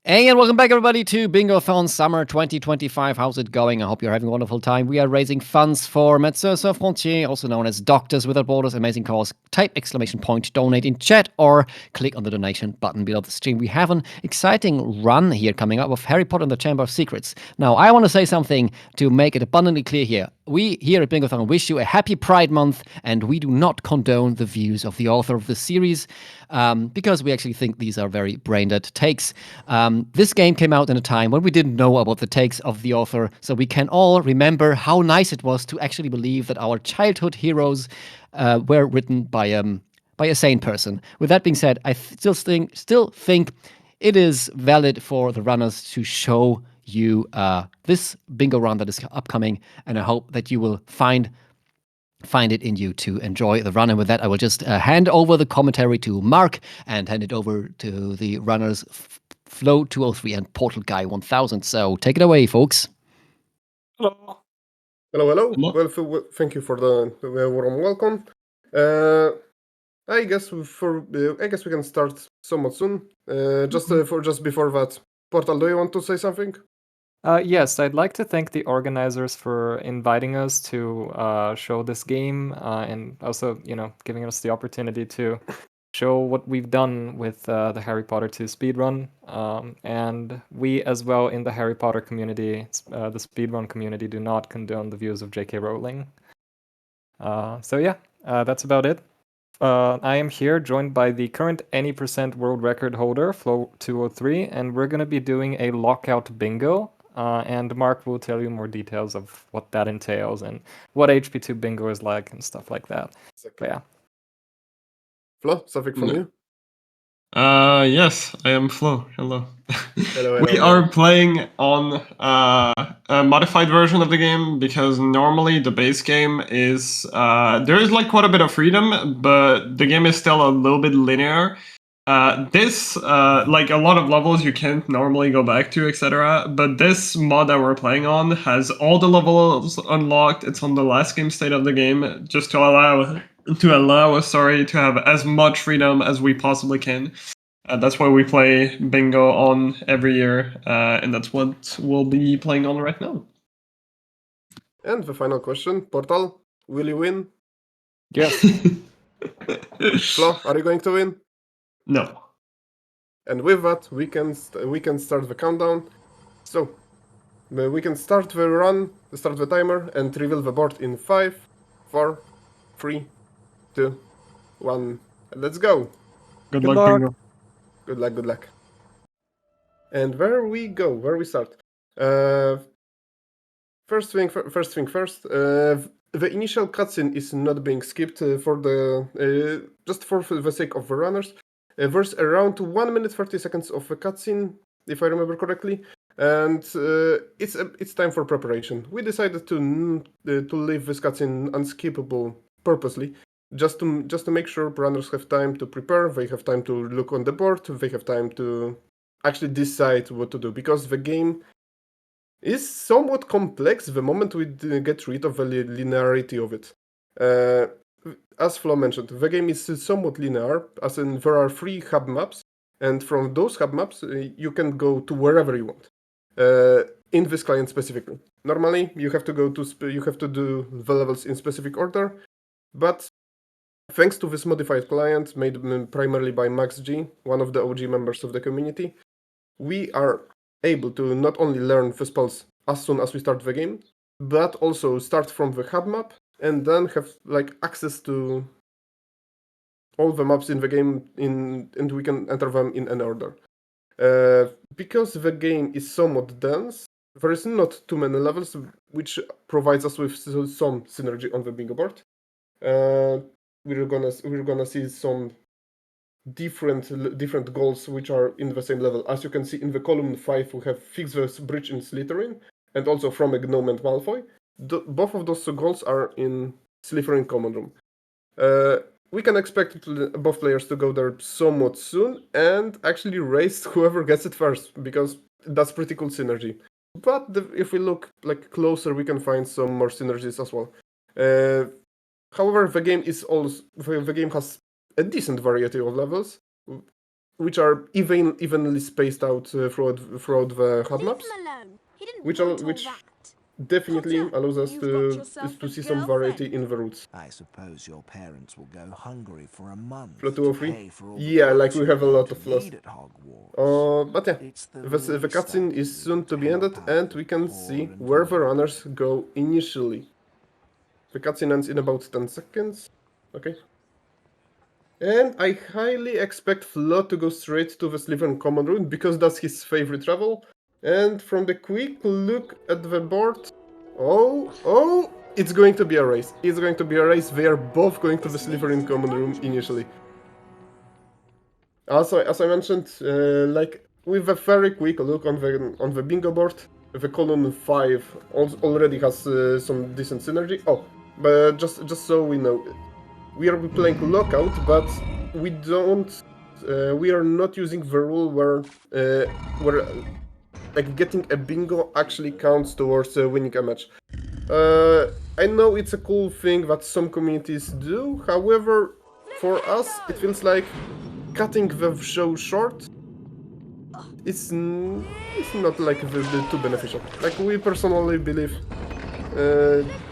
Hey, and welcome back, everybody, to Bingothon Summer 2025. How's it going? I hope you're having a wonderful time. We are raising funds for Médecins Sans Frontières, also known as Doctors Without Borders. Amazing cause. Type exclamation point donate in chat or click on the donation button below the stream. We have an exciting run here coming up of Harry Potter and the Chamber of Secrets. Now, I want to say something to make it abundantly clear here. We here at Bingothon wish you a happy Pride Month, and we do not condone the views of the author of the series because we actually think these are very brain-dead takes. This game came out in a time when we didn't know about the takes of the author, so we can all remember how nice it was to actually believe that our childhood heroes were written by a sane person. With that being said, I still think it is valid for the runners to show you this bingo run that is upcoming, and I hope that you will find it in you to enjoy the run. And with that, I will just hand over the commentary to Mark and hand it over to the runners Flo203 and Portalguy1000. So take it away, folks. Hello. Hello. Well, thank you for the warm welcome. I guess we can start somewhat soon. Just before that, Portal, do you want to say something? Yes, I'd like to thank the organizers for inviting us to show this game and also, giving us the opportunity to show what we've done with the Harry Potter 2 speedrun. And we, as well, in the Harry Potter community, the speedrun community, do not condone the views of J.K. Rowling. That's about it. I am here joined by the current any percent world record holder, Flo203, and we're going to be doing a lockout bingo. And Mark will tell you more details of what that entails and what HP2 bingo is like and stuff like that. Exactly. But yeah. Flo, something from you? Yes, I am Flo. Hello. Hello. We are playing on a modified version of the game because normally the base game is there is like quite a bit of freedom, but the game is still a little bit linear. This like a lot of levels you can't normally go back to, etc. But this mod that we're playing on has all the levels unlocked. It's on the last game state of the game, just to allow us, to have as much freedom as we possibly can. That's why we play bingo on every year, and that's what we'll be playing on right now. And the final question, Portal, will you win? Yes. Flo, are you going to win? No. And with that, we can start the countdown. So we can start the timer, and reveal the board in 5, 4, 3, 2, 1. Let's go. Good luck, bingo. Good luck. And where we start. First thing first. The initial cutscene is not being skipped for the just for the sake of the runners. There's around 1 minute 30 seconds of a cutscene, if I remember correctly, and it's time for preparation. We decided to leave this cutscene unskippable purposely, just to make sure runners have time to prepare. They have time to look on the board. They have time to actually decide what to do, because the game is somewhat complex the moment we get rid of the linearity of it. As Flo mentioned, the game is somewhat linear, as in there are 3 hub maps, and from those hub maps you can go to wherever you want. In this client specifically. Normally you have to do the levels in specific order, but thanks to this modified client made primarily by Max G, one of the OG members of the community, we are able to not only learn the spells as soon as we start the game, but also start from the hub map and then have access to all the maps in the game and we can enter them in an order. Because the game is somewhat dense, there is not too many levels, which provides us with some synergy on the bingo board. We're gonna see some different goals which are in the same level. As you can see in the column 5, we have Fix the Bridge in Slytherin, and also From a Gnome and Malfoy. Both of those goals are in Slytherin Common Room. We can expect both players to go there somewhat soon, and actually race whoever gets it first, because that's pretty cool synergy. But if we look closer, we can find some more synergies as well. However, the game has a decent variety of levels, which are evenly spaced out throughout the hub maps, which definitely allows us to see some variety in the routes. I suppose your parents will go hungry for a month to Flo203? pay for all the Yeah, like books we you're have a going lot to of flaws. need at Hogwarts. But yeah, It's the the least I cutscene can is do soon to be ended, help out and the we can poor see and where the vulnerable. runners go initially. The cutscene ends in about 10 seconds. Okay. And I highly expect Flo to go straight to the Slytherin common room because that's his favorite travel. And from the quick look at the board, oh, it's going to be a race. It's going to be a race. They are both going to the Slytherin common room initially. Also, as I mentioned, like with a very quick look on the bingo board, the column 5 already has some decent synergy. Oh, but just so we know, we are playing Lockout, but we don't. We are not using the rule where like getting a bingo actually counts towards winning a match. I know it's a cool thing that some communities do. However, for us, it feels like cutting the show short is it's not like the too beneficial. Like we personally believe,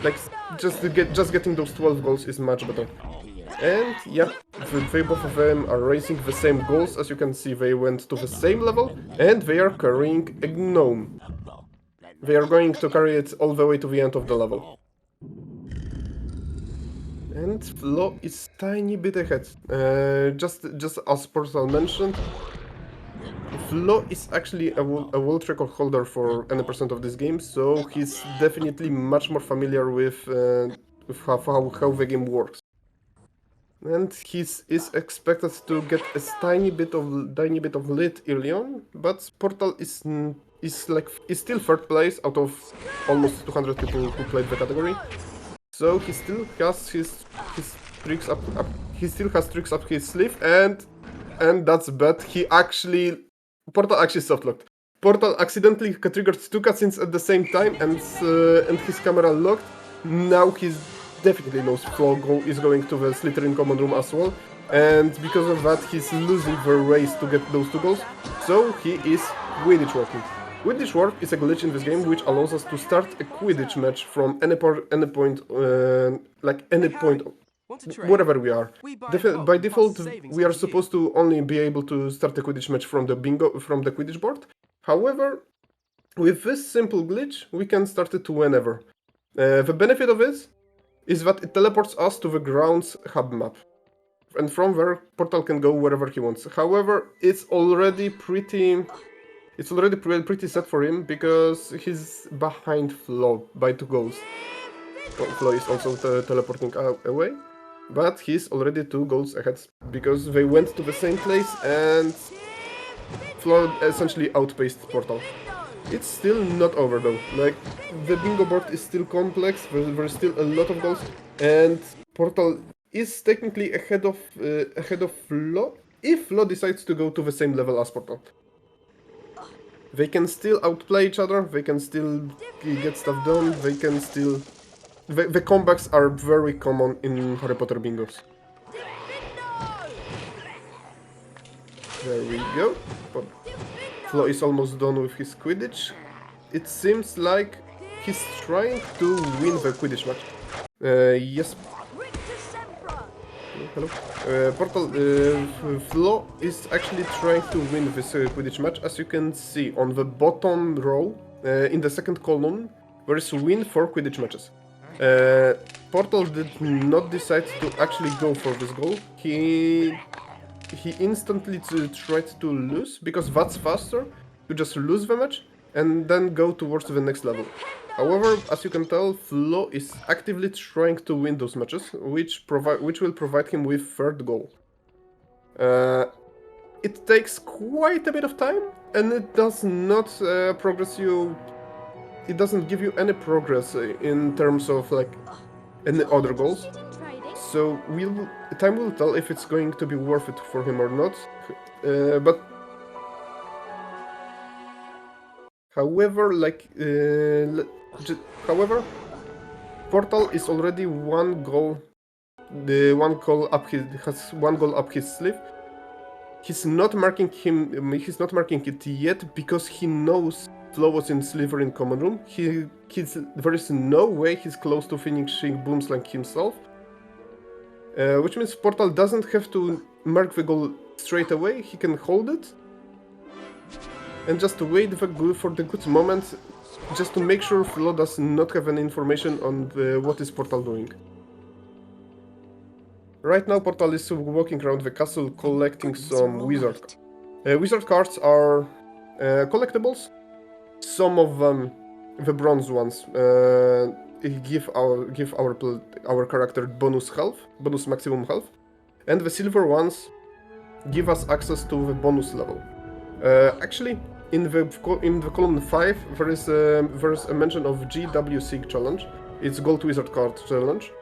like just getting those 12 goals is much better. And yeah, they both of them are racing the same goals. As you can see, they went to the same level, and they are carrying a gnome. They are going to carry it all the way to the end of the level. And Flo is tiny bit ahead. Just as Portal mentioned, Flo is actually a world record holder for any percent of this game, so he's definitely much more familiar with how the game works. And he is expected to get a tiny bit of lead early on, but Portal is still third place out of almost 200 people who played the category. So he still has his tricks up. He still has tricks up his sleeve, and that's bad. Portal actually softlocked. Portal accidentally triggered two cutscenes at the same time, and his camera locked. Now he's definitely knows Flo is going to the Slytherin common room as well, and because of that, he's losing the race to get those two goals. So he is Quidditch working. Quidditch Work is a glitch in this game which allows us to start a Quidditch match from any point, wherever we are. By default, we are supposed to only be able to start a Quidditch match from the Quidditch board. However, with this simple glitch, we can start it whenever. The benefit of it is that it teleports us to the grounds hub map, and from there, Portal can go wherever he wants. However, it's already pretty set for him because he's behind Flo by 2 goals. Well, Flo is also teleporting away, but he's already 2 goals ahead because they went to the same place and Flo essentially outpaced Portal. It's still not over though. Like, the bingo board is still complex, there's still a lot of goals, and Portal is technically ahead of Flo if Flo decides to go to the same level as Portal. They can still outplay each other, they can still get stuff done, they can still... The comebacks are very common in Harry Potter bingos. There we go. Flo is almost done with his Quidditch. It seems like he's trying to win the Quidditch match. Yes. Hello. Flo is actually trying to win this Quidditch match. As you can see on the bottom row, in the second column, there is win for Quidditch matches. Portal did not decide to actually go for this goal. He instantly tried to lose, because that's faster, to just lose the match and then go towards the next level. However, as you can tell, Flo is actively trying to win those matches, which will provide him with third goal. It takes quite a bit of time, and it does not progress you. It doesn't give you any progress in terms of like any other goals. So time will tell if it's going to be worth it for him or not. But however, Portal is already one goal. Has one goal up his sleeve. He's not marking He's not marking it yet because he knows Flo was in Sliver in common room. There is no way he's close to finishing Boomslang himself. Which means Portal doesn't have to mark the goal straight away. He can hold it and just wait for the good moment, just to make sure Flo does not have any information on what is Portal doing. Right now, Portal is walking around the castle collecting some wizard cards. Wizard cards are collectibles. Some of them, the bronze ones, give our character bonus maximum health, and the silver ones give us access to the bonus level. Actually, in the column 5, there is a mention of GW challenge. It's Gold Wizard Card challenge,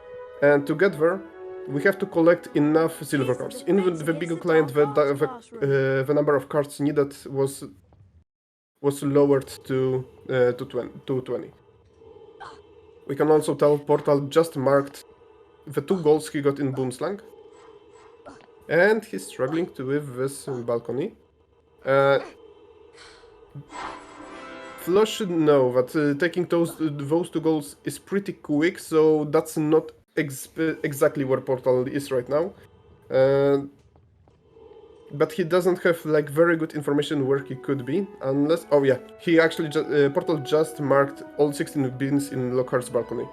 and to get there, we have to collect enough silver cards. In the big client, the number of cards needed was lowered to 20. We can also tell Portal just marked the 2 goals he got in Boomslang, and he's struggling with this balcony. Flo should know that taking those 2 goals is pretty quick, so that's not exactly where Portal is right now. But he doesn't have like very good information where he could be, unless... Oh yeah, he actually Portal just marked all 16 bins in Lockhart's balcony.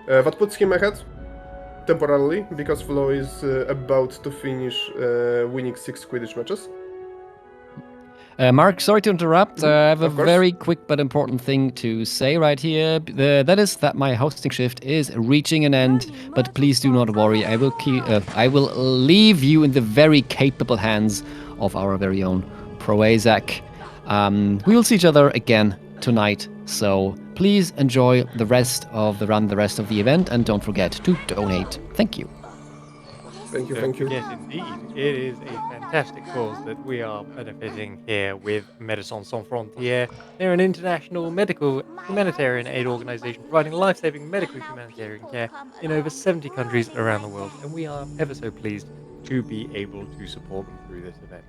That puts him ahead, temporarily, because Flo is about to finish winning 6 Quidditch matches. Mark, sorry to interrupt. I have a Of course. very quick but important thing to say right here. That is that my hosting shift is reaching an end, but please do not worry. I will leave you in the very capable hands of our very own Proazak. We will see each other again tonight, so please enjoy the rest of the event, and don't forget to donate. Thank you. Thank you. Yes, indeed. It is a fantastic cause that we are benefiting here with Médecins Sans Frontières. They're an international medical humanitarian aid organization providing life-saving medical humanitarian care in over 70 countries around the world, and we are ever so pleased to be able to support them through this event.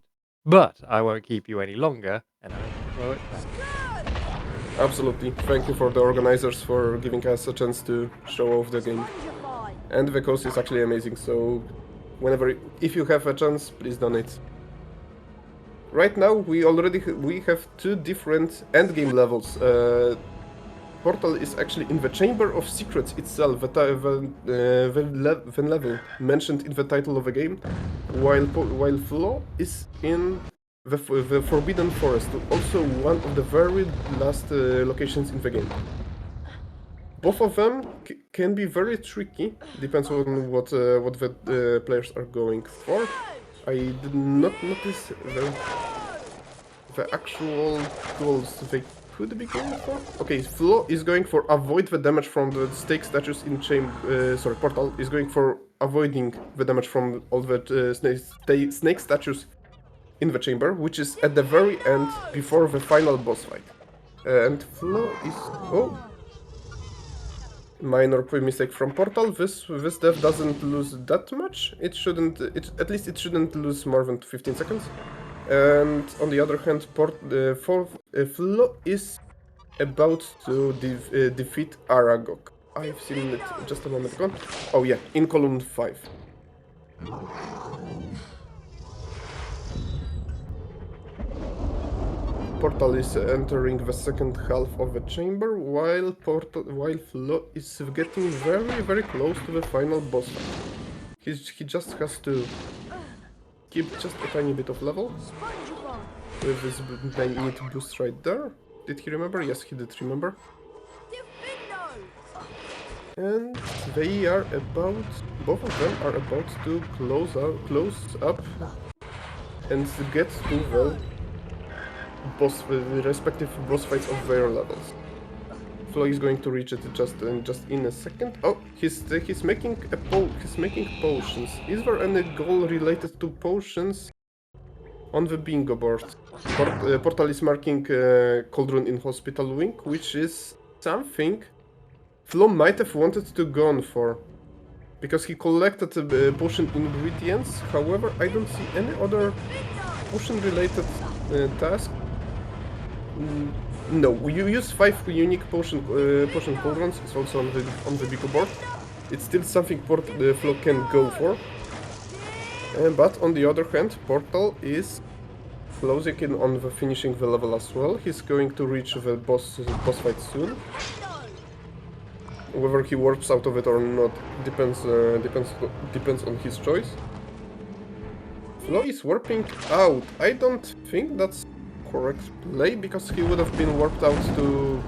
But I won't keep you any longer, and I will throw it back. Absolutely. Thank you for the organizers for giving us a chance to show off the game. And the cause is actually amazing, so if you have a chance, please donate. Right now, we have 2 different endgame levels. Portal is actually in the Chamber of Secrets itself, the level mentioned in the title of the game, while Flo is in the Forbidden Forest, also one of the very last locations in the game. Both of them can be very tricky, depends on what the players are going for. I did not notice the actual goals they could be going for. Okay, Flo is going for avoid the damage from the stake statues in Portal is going for avoiding the damage from all the snake statues in the chamber, which is at the very end before the final boss fight. And Flo is... Oh! Minor mistake from Portal. This dev doesn't lose that much. At least it shouldn't lose more than 15 seconds. And on the other hand, Flo is about to defeat Aragog. I've seen it just a moment ago. Oh yeah, in column 5. Portal is entering the second half of the chamber, while Flo is getting very, very close to the final boss fight. He just has to keep just a tiny bit of level with this neat boost right there. Did he remember? Yes, he did remember. And both of them are about to close up and get to the respective boss fights of their levels. Flo is going to reach it just in a second. Oh, he's making potions. Is there any goal related to potions on the bingo board? Portal is marking Cauldron in Hospital Wing, which is something Flo might have wanted to go on for, because he collected potion ingredients. However, I don't see any other potion-related task. No, you use 5 unique potion cauldrons. It's also on the Biko board. It's still something Flo can go for. But on the other hand, Portal is closing in on the finishing the level as well. He's going to reach the boss fight soon. Whether he warps out of it or not depends on his choice. Flo is warping out. I don't think that's correct play, because he would have been warped out to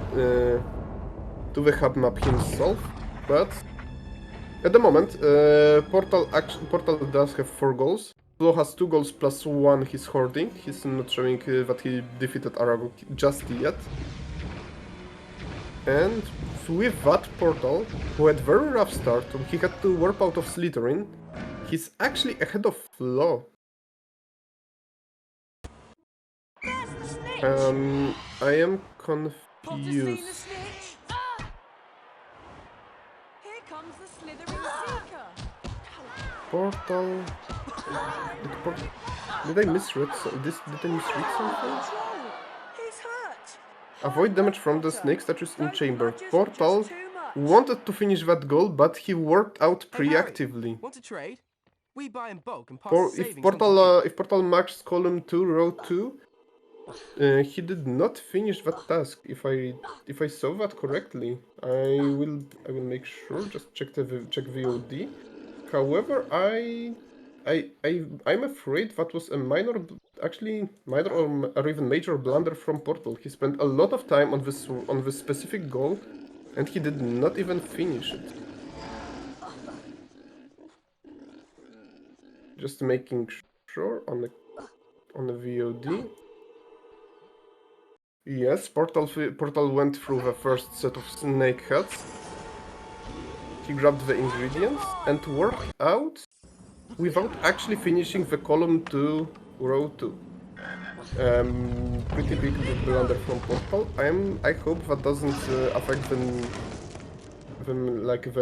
the hub map himself. But at the moment, Portal does have 4 goals. Flo has 2 goals plus 1 he's hoarding. He's not showing that he defeated Aragog just yet. And with that, Portal, who had very rough start, he had to warp out of Slytherin, he's actually ahead of Flo. I am confused. Portal... Did I misread something? Avoid damage from the snake statues in chamber. Portal wanted to finish that goal, but he warped out preactively. Want to trade? We buy in bulk and pass If Portal maxed column 2, row 2, he did not finish that task. If I saw that correctly, I will make sure. Just check VOD. However, I'm afraid that was a minor or even major blunder from Portal. He spent a lot of time on this specific goal, and he did not even finish it. Just making sure on the VOD. Yes, Portal went through the first set of snake heads. He grabbed the ingredients and worked out without actually finishing the column 2, row 2. Pretty big blunder from Portal. I hope that doesn't affect the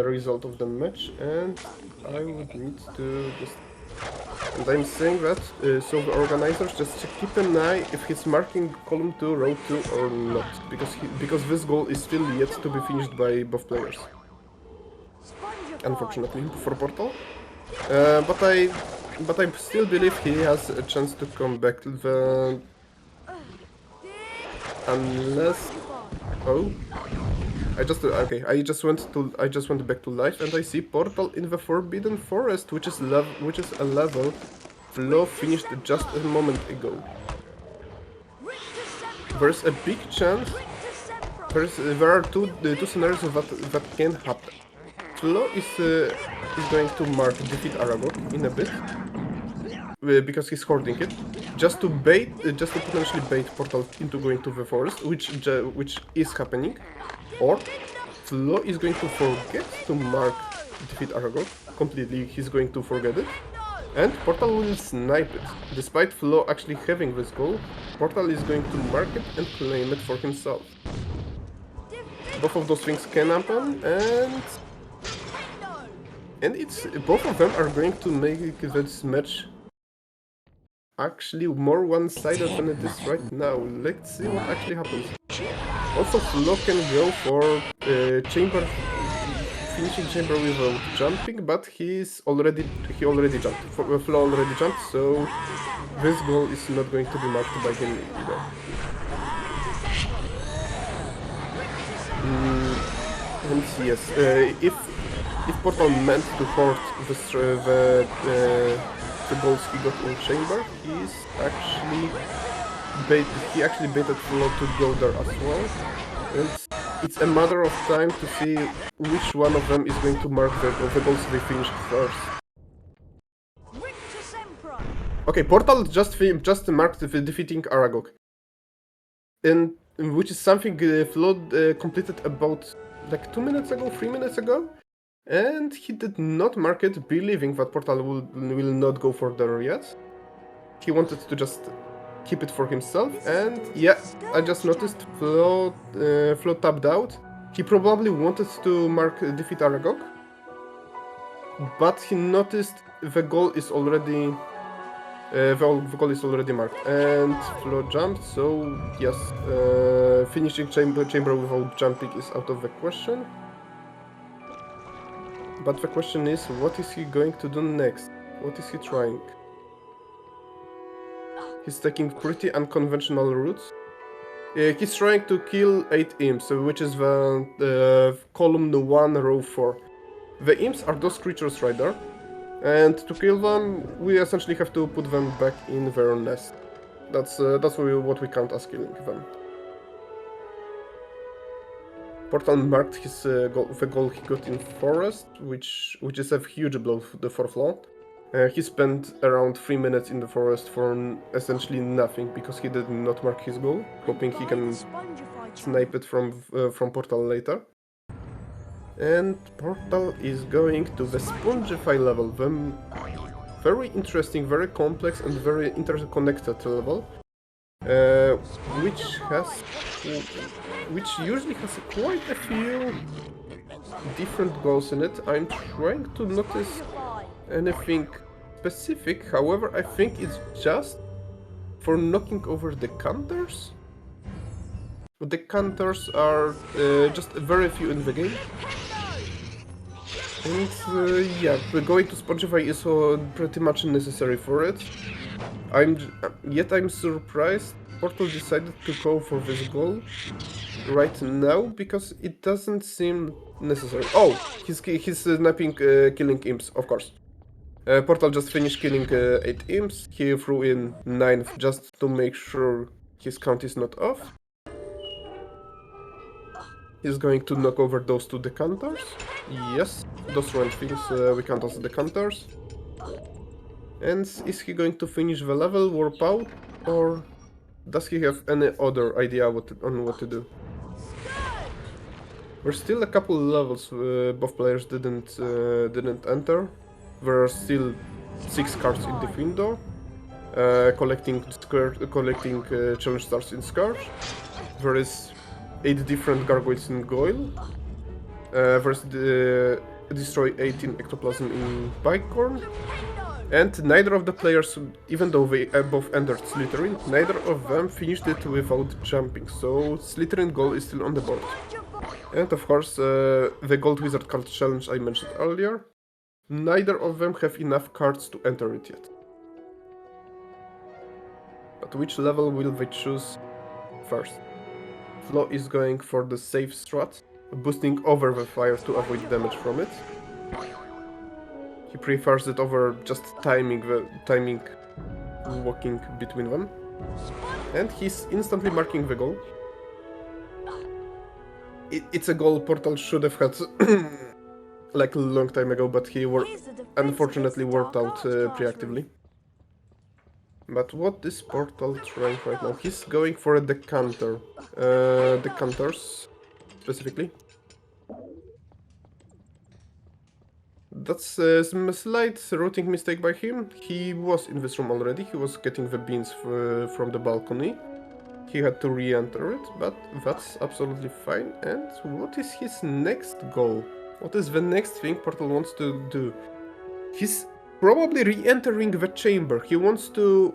result of the match, and I would need to just... And I'm saying that, so the organizers just keep an eye if he's marking column 2, row 2 or not, because this goal is still yet to be finished by both players. Unfortunately for Portal. But I still believe he has a chance to come back to the... Unless... Oh... I just went back to life, and I see Portal in the Forbidden Forest, which is a level Flo finished just a moment ago. There's a big chance. There are two scenarios that can happen. Flo is going to mark defeat Aragog in a bit, because he's hoarding it, just to potentially bait Portal into going to the forest, which is happening. Or Flo is going to forget to mark defeat Aragog completely. He's going to forget it, and Portal will snipe it. Despite Flo actually having this goal, Portal is going to mark it and claim it for himself. Both of those things can happen, and both of them are going to make this match actually more one-sided than it is right now. Let's see what actually happens. Also, Flo can go for finishing chamber without jumping, but he already jumped. Flo already jumped, so this goal is not going to be marked by him either. And yes, if Portal meant to hoard the goals he got in chamber, he actually baited Flo to go there as well, and it's a matter of time to see which one of them is going to mark the goals they finished first. Okay, Portal just marked the defeating Aragog, and which is something Flo completed about like 2 minutes ago, 3 minutes ago, and he did not mark it, believing that Portal will not go further yet. He wanted to just keep it for himself, and yeah, I just noticed Flo tapped out. He probably wanted to mark defeat Aragog, but he noticed the goal is already The goal is already marked. And Flo jumped, so yes, finishing chamber without jumping is out of the question. But the question is, what is he going to do next? What is he trying? He's taking pretty unconventional routes. He's trying to kill 8 imps, which is the column 1, row 4. The imps are those creatures right there. And to kill them, we essentially have to put them back in their nest. That's what we count as killing them. Portal marked his the goal he got in forest, which is a huge blow for Flo. He spent around 3 minutes in the forest for essentially nothing because he did not mark his goal, hoping he can snipe it from Portal later. And Portal is going to the Spongify level, the very interesting, very complex and very interconnected level, which usually has quite a few different goals in it. I'm trying to notice anything specific, however I think it's just for knocking over the counters. The counters are just very few in the game. And yeah, going to Spongify is pretty much necessary for it. I'm surprised Portal decided to go for this goal right now because it doesn't seem necessary. Oh, he's snapping killing imps, of course. Portal just finished killing 8 imps. He threw in 9 just to make sure his count is not off. He's going to knock over those 2 decanters. Yes, those run things we count as decanters. And is he going to finish the level, warp out, or does he have any other idea on what to do? There's still a couple levels both players didn't enter. There are still 6 cards in the window. Collecting challenge stars in Scourge. There is 8 different gargoyles in Goyle. There's destroy 18 ectoplasm in Bicorn. And neither of the players, even though they both entered Slytherin, neither of them finished it without jumping, so Slytherin goal is still on the board. And of course, the Gold Wizard card challenge I mentioned earlier, neither of them have enough cards to enter it yet. But which level will they choose first? Flo is going for the safe strat, boosting over the fire to avoid damage from it. He prefers it over just timing walking between them. And he's instantly marking the goal. It's a goal Portal should have had like a long time ago, but he unfortunately worked out preactively. But what is Portal trying right now? He's going for a decanter. Decanters, specifically. That's a slight routing mistake by him. He was in this room already, he was getting the beans from the balcony. He had to re-enter it, but that's absolutely fine. And what is his next goal? What is the next thing Portal wants to do? He's probably re-entering the chamber. He wants to...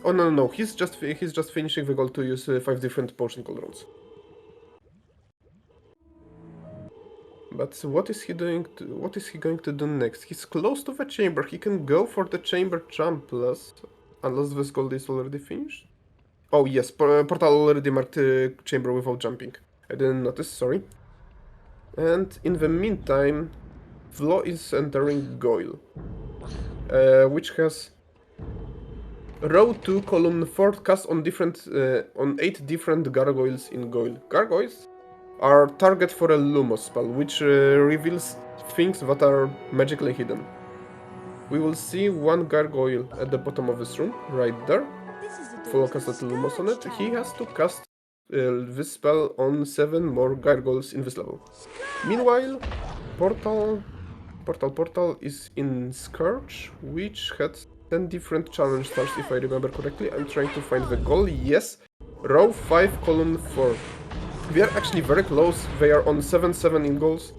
no, he's just finishing the goal to use 5 different potion cauldrons. But what is he going to do next? He's close to the chamber. He can go for the chamber jump unless this gold is already finished. Oh yes, Portal already marked chamber without jumping. I didn't notice, sorry. And in the meantime, Flo is entering Goyle, which has row 2, column 4 cast on 8 different gargoyles in Goyle. Gargoyles are target for a Lumos spell, which reveals things that are magically hidden. We will see one gargoyle at the bottom of this room, right there. Flo casted Lumos on it. He has to cast this spell on 7 more gargoyles in this level. Meanwhile, Portal is in Scourge, which had 10 different challenge stars, if I remember correctly. I'm trying to find the goal. Yes, row 5, column 4. We are actually very close. They are on 7-7 in goals.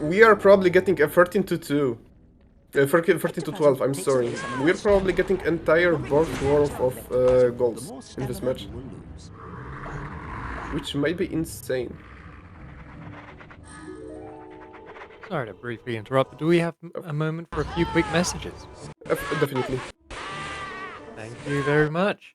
We are probably getting a 13-2. 13 to 12, I'm sorry. We're probably getting entire board worth of goals in this match. Which might be insane. Sorry to briefly interrupt, but do we have a moment for a few quick messages? Definitely. Thank you very much.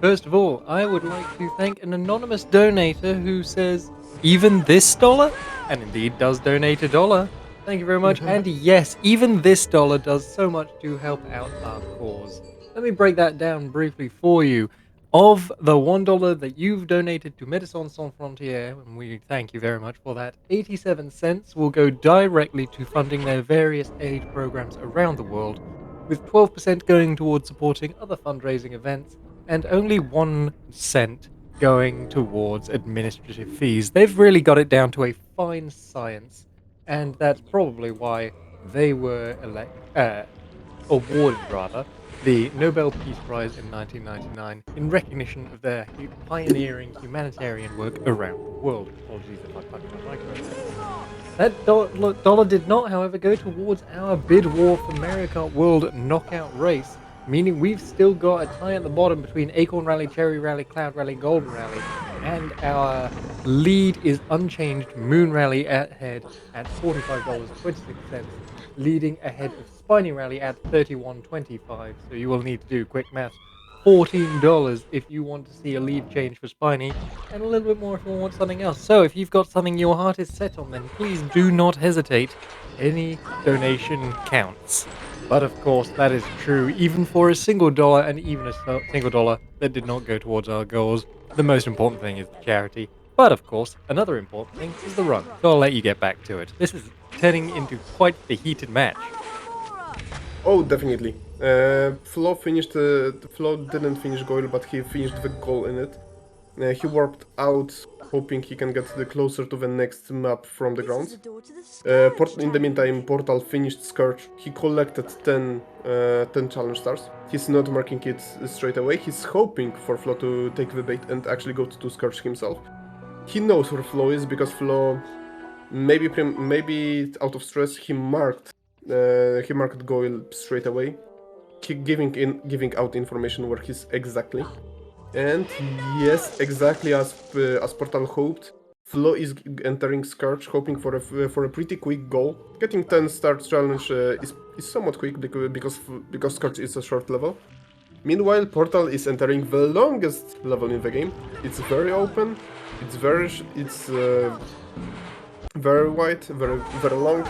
First of all, I would like to thank an anonymous donator who says, even this dollar? And indeed does donate $1. Thank you very much. And yes, even this dollar does so much to help out our cause. Let me break that down briefly for you. Of the $1 that you've donated to Médecins Sans Frontières, and we thank you very much for that, 87 cents will go directly to funding their various aid programs around the world, with 12% going towards supporting other fundraising events, and only 1 cent going towards administrative fees. They've really got it down to a fine science, and that's probably why they were awarded the Nobel Peace Prize in 1999 in recognition of their pioneering humanitarian work around the world. Apologies if I punched my microphone. That dollar did not, however, go towards our bid war for Mario Kart World knockout race, meaning we've still got a tie at the bottom between Acorn Rally, Cherry Rally, Cloud Rally, Golden Rally, and our lead is unchanged. Moon Rally ahead at $45.26, leading ahead of Spiny Rally at $31.25. So you will need to do quick maths. $14 if you want to see a lead change for Spiny, and a little bit more if you want something else. So if you've got something your heart is set on, then please do not hesitate. Any donation counts. But of course, that is true even for a single dollar, and even a single dollar that did not go towards our goals. The most important thing is the charity. But of course, another important thing is the run. So I'll let you get back to it. This is turning into quite the heated match. Oh, definitely. Flo didn't finish goal, but he finished the goal in it. He warped out, hoping he can get closer to the next map from the grounds. In the meantime, Portal finished Scourge. He collected 10 challenge stars. He's not marking it straight away. He's hoping for Flo to take the bait and actually go to Scourge himself. He knows where Flo is, because Flo, maybe out of stress, he marked Goyle straight away, giving out information where he's exactly. And yes, exactly as Portal hoped, Flo is entering Scourge, hoping for a pretty quick goal. Getting 10 stars challenge is somewhat quick because Scourge is a short level. Meanwhile, Portal is entering the longest level in the game. It's very open. It's very wide, very long.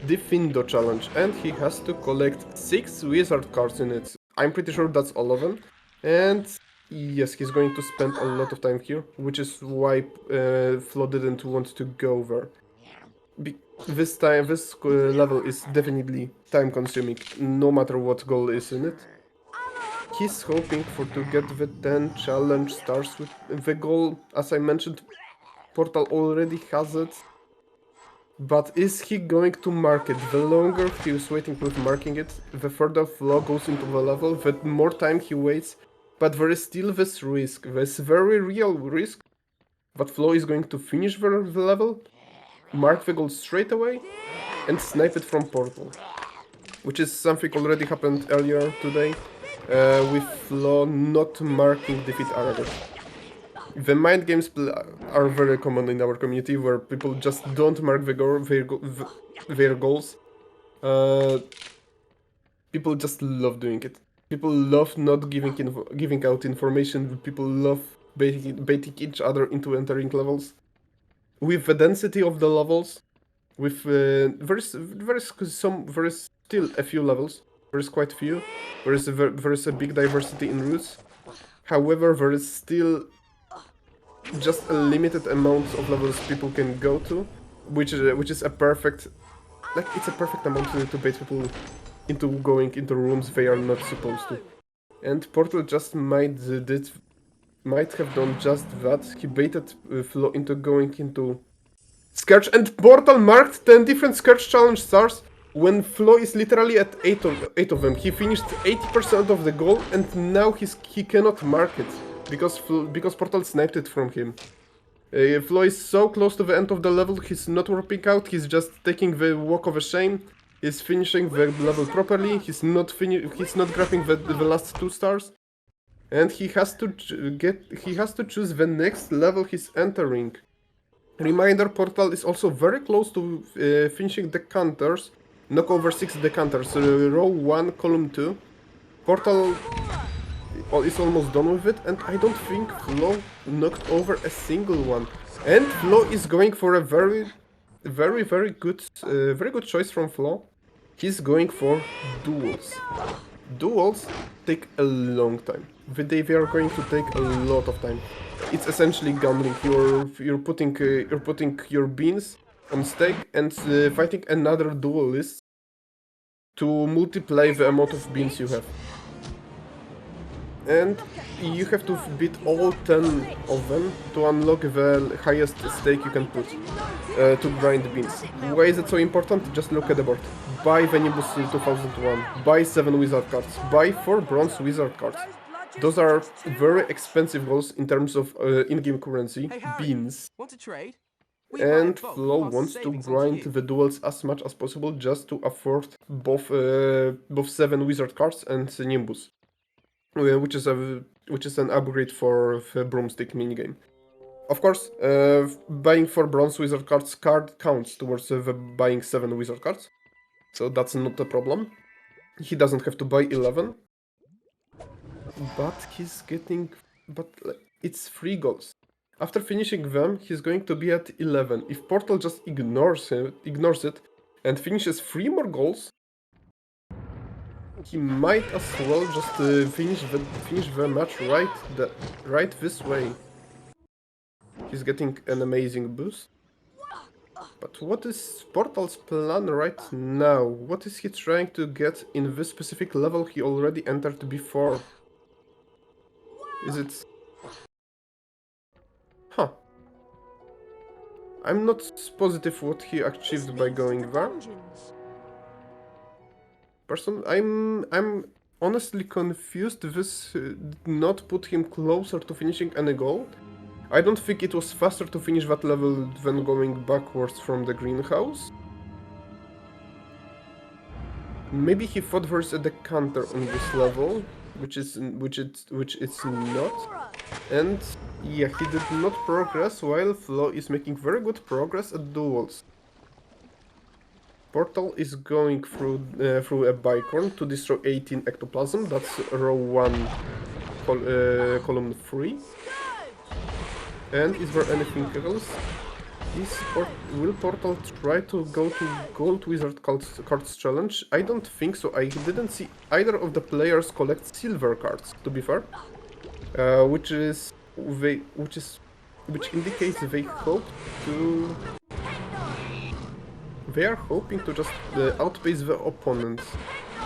The Findo challenge, and he has to collect 6 wizard cards in it. I'm pretty sure that's all of them. And yes, he's going to spend a lot of time here, which is why Flo didn't want to go there. This level is definitely time consuming, no matter what goal is in it. He's hoping to get the 10 challenge stars with the goal. As I mentioned, Portal already has it. But is he going to mark it? The longer he is waiting with marking it, the further Flo goes into the level, the more time he waits. But there is still this risk, this very real risk, that Flo is going to finish the level, mark the goal straight away, and snipe it from Portal. Which is something already happened earlier today, with Flo not marking defeat Aragorn. The mind games are very common in our community, where people just don't mark their goals. People just love doing it. People love not giving out information. People love baiting each other into entering levels. With the density of the levels, with there is still a few levels. There is quite a few. There is a big diversity in routes. However, there is still just a limited amount of levels people can go to, which is a perfect, it's a perfect amount to bait people into going into rooms they are not supposed to. And Portal just might have done just that. He baited Flo into going into Scourge, and Portal marked 10 different Scourge challenge stars when Flo is literally at 8 of them. He finished 80% of the goal, and now he cannot mark it. Because Portal sniped it from him. Flo is so close to the end of the level, he's not warping out, he's just taking the walk of shame. He's finishing the level properly. He's not grabbing the last 2 stars, and he has to choose the next level he's entering. Reminder: Portal is also very close to finishing decanters. Knock over 6 decanters. Row 1, column 2. Portal is almost done with it, and I don't think Flo knocked over a single one. And Flo is going for a very good choice from Flo. He's going for duels. Duels take a long time. They are going to take a lot of time. It's essentially gambling. You're putting your beans on stake and fighting another duelist to multiply the amount of beans you have. And you have to beat all 10 of them to unlock the highest stake you can put to grind beans. Why is it so important? Just look at the board. Buy the Nimbus 2001, buy 7 wizard cards, buy 4 bronze wizard cards. Those are very expensive goals in terms of in-game currency, Hey, Harry, beans. Want to trade? We buy in And bulk Flo pass wants to savings on grind you. the duels as much as possible just to afford both 7 wizard cards and Nimbus. Which is an upgrade for the broomstick minigame. Of course, buying 4 bronze wizard cards counts towards the buying 7 wizard cards, so that's not a problem. He doesn't have to buy 11, but it's 3 goals. After finishing them, he's going to be at 11. If Portal just ignores it and finishes 3 more goals, he might as well just finish the match right this way. He's getting an amazing boost. But what is Portal's plan right now? What is he trying to get in this specific level he already entered before? Is it... Huh. I'm not positive what he achieved by going there. I'm honestly confused. This did not put him closer to finishing any goal. I don't think it was faster to finish that level than going backwards from the greenhouse. Maybe he thought there's a decanter on this level, which it's not. And yeah, he did not progress while Flo is making very good progress at duels. Portal is going through a bicorn to destroy 18 ectoplasm. That's row 1, column 3. And is there anything else? Will Portal try to go to Gold Wizard Cards Challenge? I don't think so. I didn't see either of the players collect silver cards, to be fair. Which indicates they hope to... They are hoping to just outpace the opponents.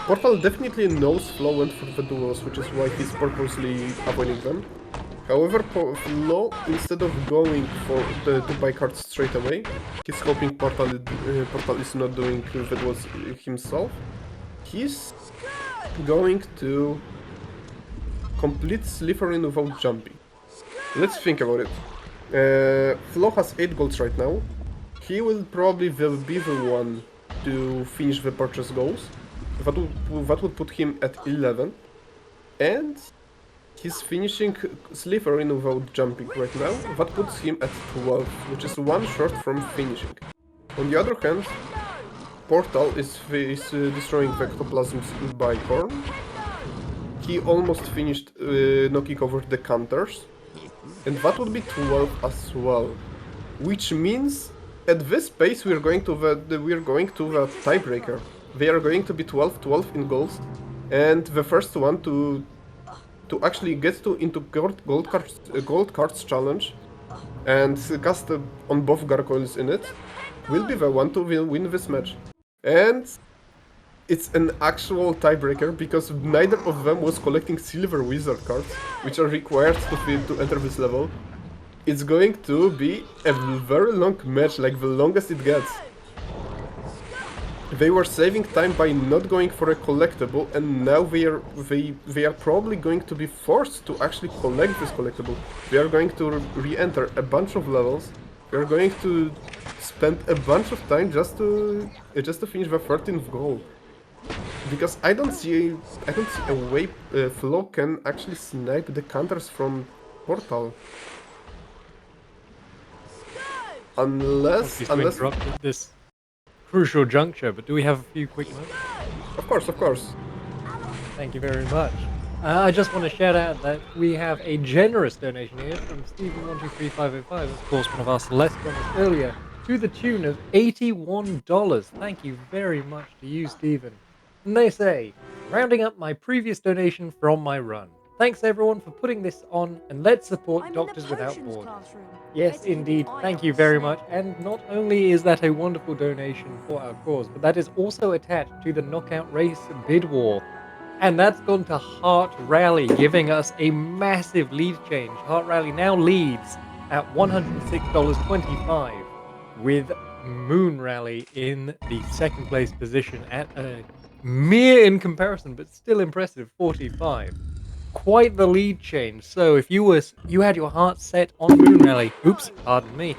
Portal definitely knows Flo went for the duels, which is why he's purposely avoiding them. However, Flo, instead of going to buy cards straight away, he's hoping Portal is not doing the duels himself. He's going to complete Slitherin without jumping. Let's think about it. Flo has 8 golds right now. He will probably be the one to finish the purchase goals. That would put him at 11. And he's finishing Slitherin without jumping right now. That puts him at 12, which is 1 short from finishing. On the other hand, Portal is destroying the ectoplasms in bicorn. He almost finished knocking over the decanters. And that would be 12 as well. Which means at this pace we're going to the tiebreaker. They are going to be 12-12 in goals, and the first one to actually get into gold cards challenge and cast on both gargoyles in it will be the one to win this match. And it's an actual tiebreaker because neither of them was collecting silver wizard cards, which are required to enter this level. It's going to be a very long match, like the longest it gets. They were saving time by not going for a collectible, and now they are probably going to be forced to actually collect this collectible. They are going to re-enter a bunch of levels. They are going to spent a bunch of time just to finish the 13th goal. Because I don't see a way Flo can actually snipe the counters from Portal. Unless To interrupt at this crucial juncture, but do we have a few quick moments? Of course. Thank you very much. I just want to shout out that we have a generous donation here from Stephen123505, of course, one of our Celeste runners earlier, to the tune of $81. Thank you very much to you, Stephen. And they say, rounding up my previous donation from my run. Thanks everyone for putting this on, and let's support Doctors Without Borders. Yes, indeed. Thank you very much. And not only is that a wonderful donation for our cause, but that is also attached to the Knockout Race bid war. And that's gone to Heart Rally, giving us a massive lead change. Heart Rally now leads at $106.25, with Moon Rally in the second place position at a mere, in comparison, but still impressive, 45. Quite the lead change. So if you had your heart set on Moon Rally, oops, pardon me,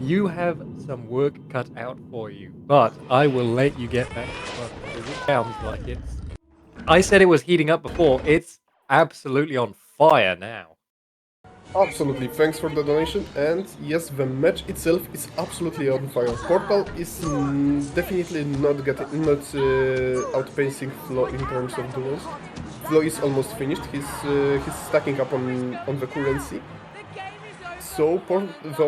you have some work cut out for you. But I will let you get back to fun, because it sounds like it's... I said it was heating up before. It's absolutely on fire now. Absolutely, thanks for the donation. And yes, the match itself is absolutely on fire. Portal is definitely not outpacing Flo in terms of duels. Flo is almost finished. He's stacking up on the currency. So the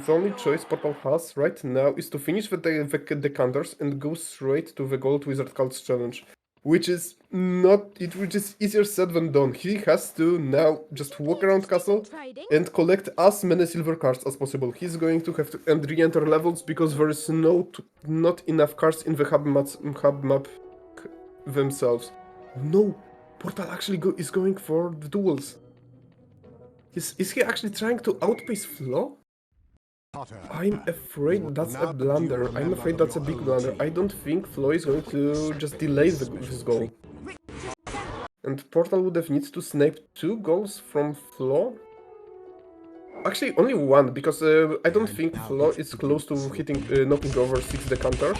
only choice Portal has right now is to finish the counters and go straight to the Gold Wizard Cards challenge. Which is easier said than done. He has to now just walk around castle and collect as many silver cards as possible. He's going to have to re-enter levels because there is not enough cards in the hub map themselves. No, Portal actually is going for the duels. Is he actually trying to outpace Flo? I'm afraid that's a blunder. I'm afraid that's a big blunder. I don't think Flo is going to just delay this goal. And Portal would have needed to snipe 2 goals from Flo? Actually, only 1, because I don't think Flo is close to knocking over 6 decanters.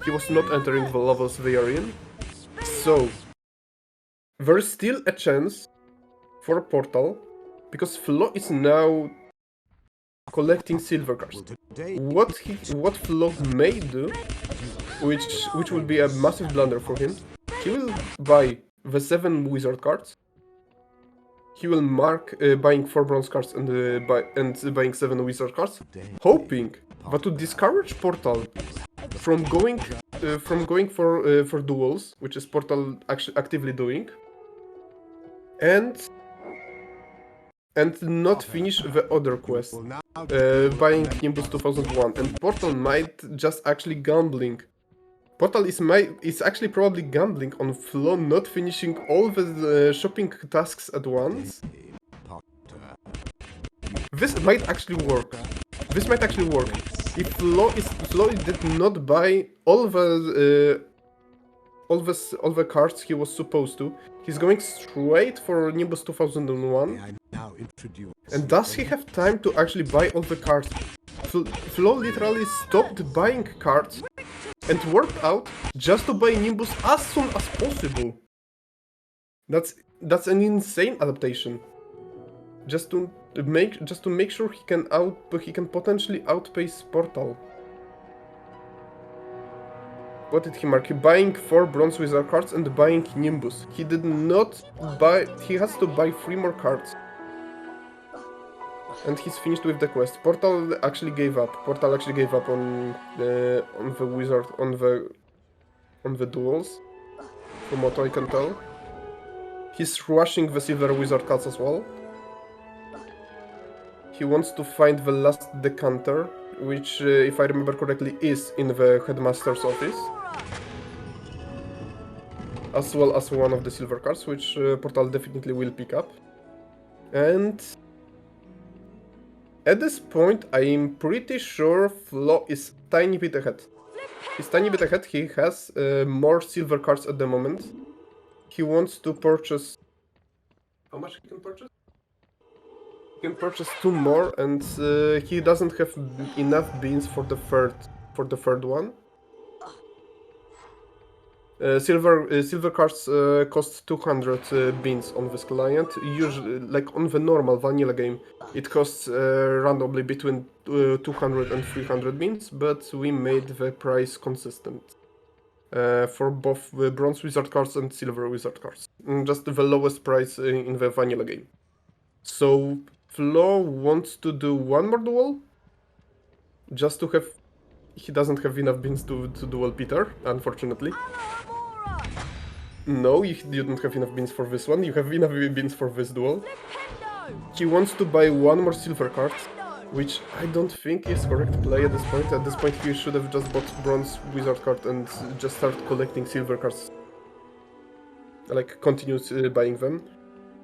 He was not entering the levels they are in. So, there's still a chance for Portal, because Flo is now collecting silver cards. What Flo may do, which will be a massive blunder for him, he will buy the 7 wizard cards. He will mark buying 4 bronze cards and buying 7 wizard cards, hoping that to discourage Portal from going for duels, which is Portal actually actively doing, and not finish the other quest, buying Nimbus 2001, and Portal might just actually gambling. Portal is actually probably gambling on Flo not finishing all the shopping tasks at once. This might actually work. If Flo did not buy all the cards he was supposed to, he's going straight for Nimbus 2001. And does he have time to actually buy all the cards? Flo literally stopped buying cards and worked out just to buy Nimbus as soon as possible. That's an insane adaptation. Just to make sure he can potentially outpace Portal. What did he mark? Buying 4 bronze wizard cards and buying Nimbus. He did not buy. He has to buy 3 more cards. And he's finished with the quest. Portal actually gave up. On the wizard on the duels. From what I can tell. He's rushing the silver wizard cards as well. He wants to find the last decanter, which, if I remember correctly, is in the headmaster's office. As well as one of the silver cards, which Portal definitely will pick up. And at this point, I'm pretty sure Flo is tiny bit ahead. He's tiny bit ahead. He has more silver cards at the moment. He wants to purchase... How much he can purchase? He can purchase 2 more, and he doesn't have enough beans for the third one. Silver cards cost 200 beans on this client. Usually, like on the normal vanilla game, it costs randomly between 200 and 300 beans, but we made the price consistent for both the bronze wizard cards and silver wizard cards. Just the lowest price in the vanilla game. So Flo wants to do one more duel, just to have. He doesn't have enough beans to duel Peter, unfortunately. No, you didn't have enough beans for this one. You have enough beans for this duel. He wants to buy one more silver card, which I don't think is correct play at this point. At this point, he should have just bought bronze wizard card and just start collecting silver cards. Like, continue buying them.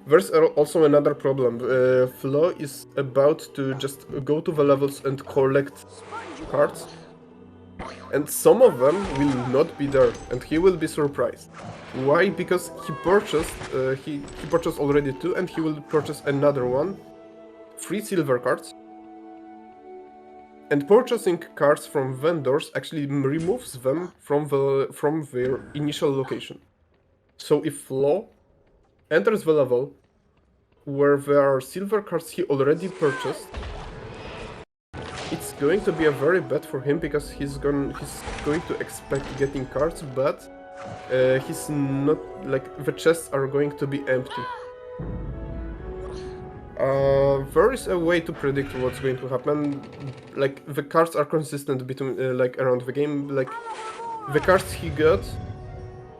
There's also another problem. Flo is about to just go to the levels and collect cards. And some of them will not be there, and he will be surprised. Why? Because he purchased he purchased already 2, and he will purchase another one. 3 silver cards. And purchasing cards from vendors actually removes them from their initial location. So if Flo enters the level where there are silver cards he already purchased, it's going to be a very bad for him, because he's going to expect getting cards, but he's not, like, the chests are going to be empty. There is a way to predict what's going to happen. Like, the cards are consistent between like around the game. Like, the cards he got,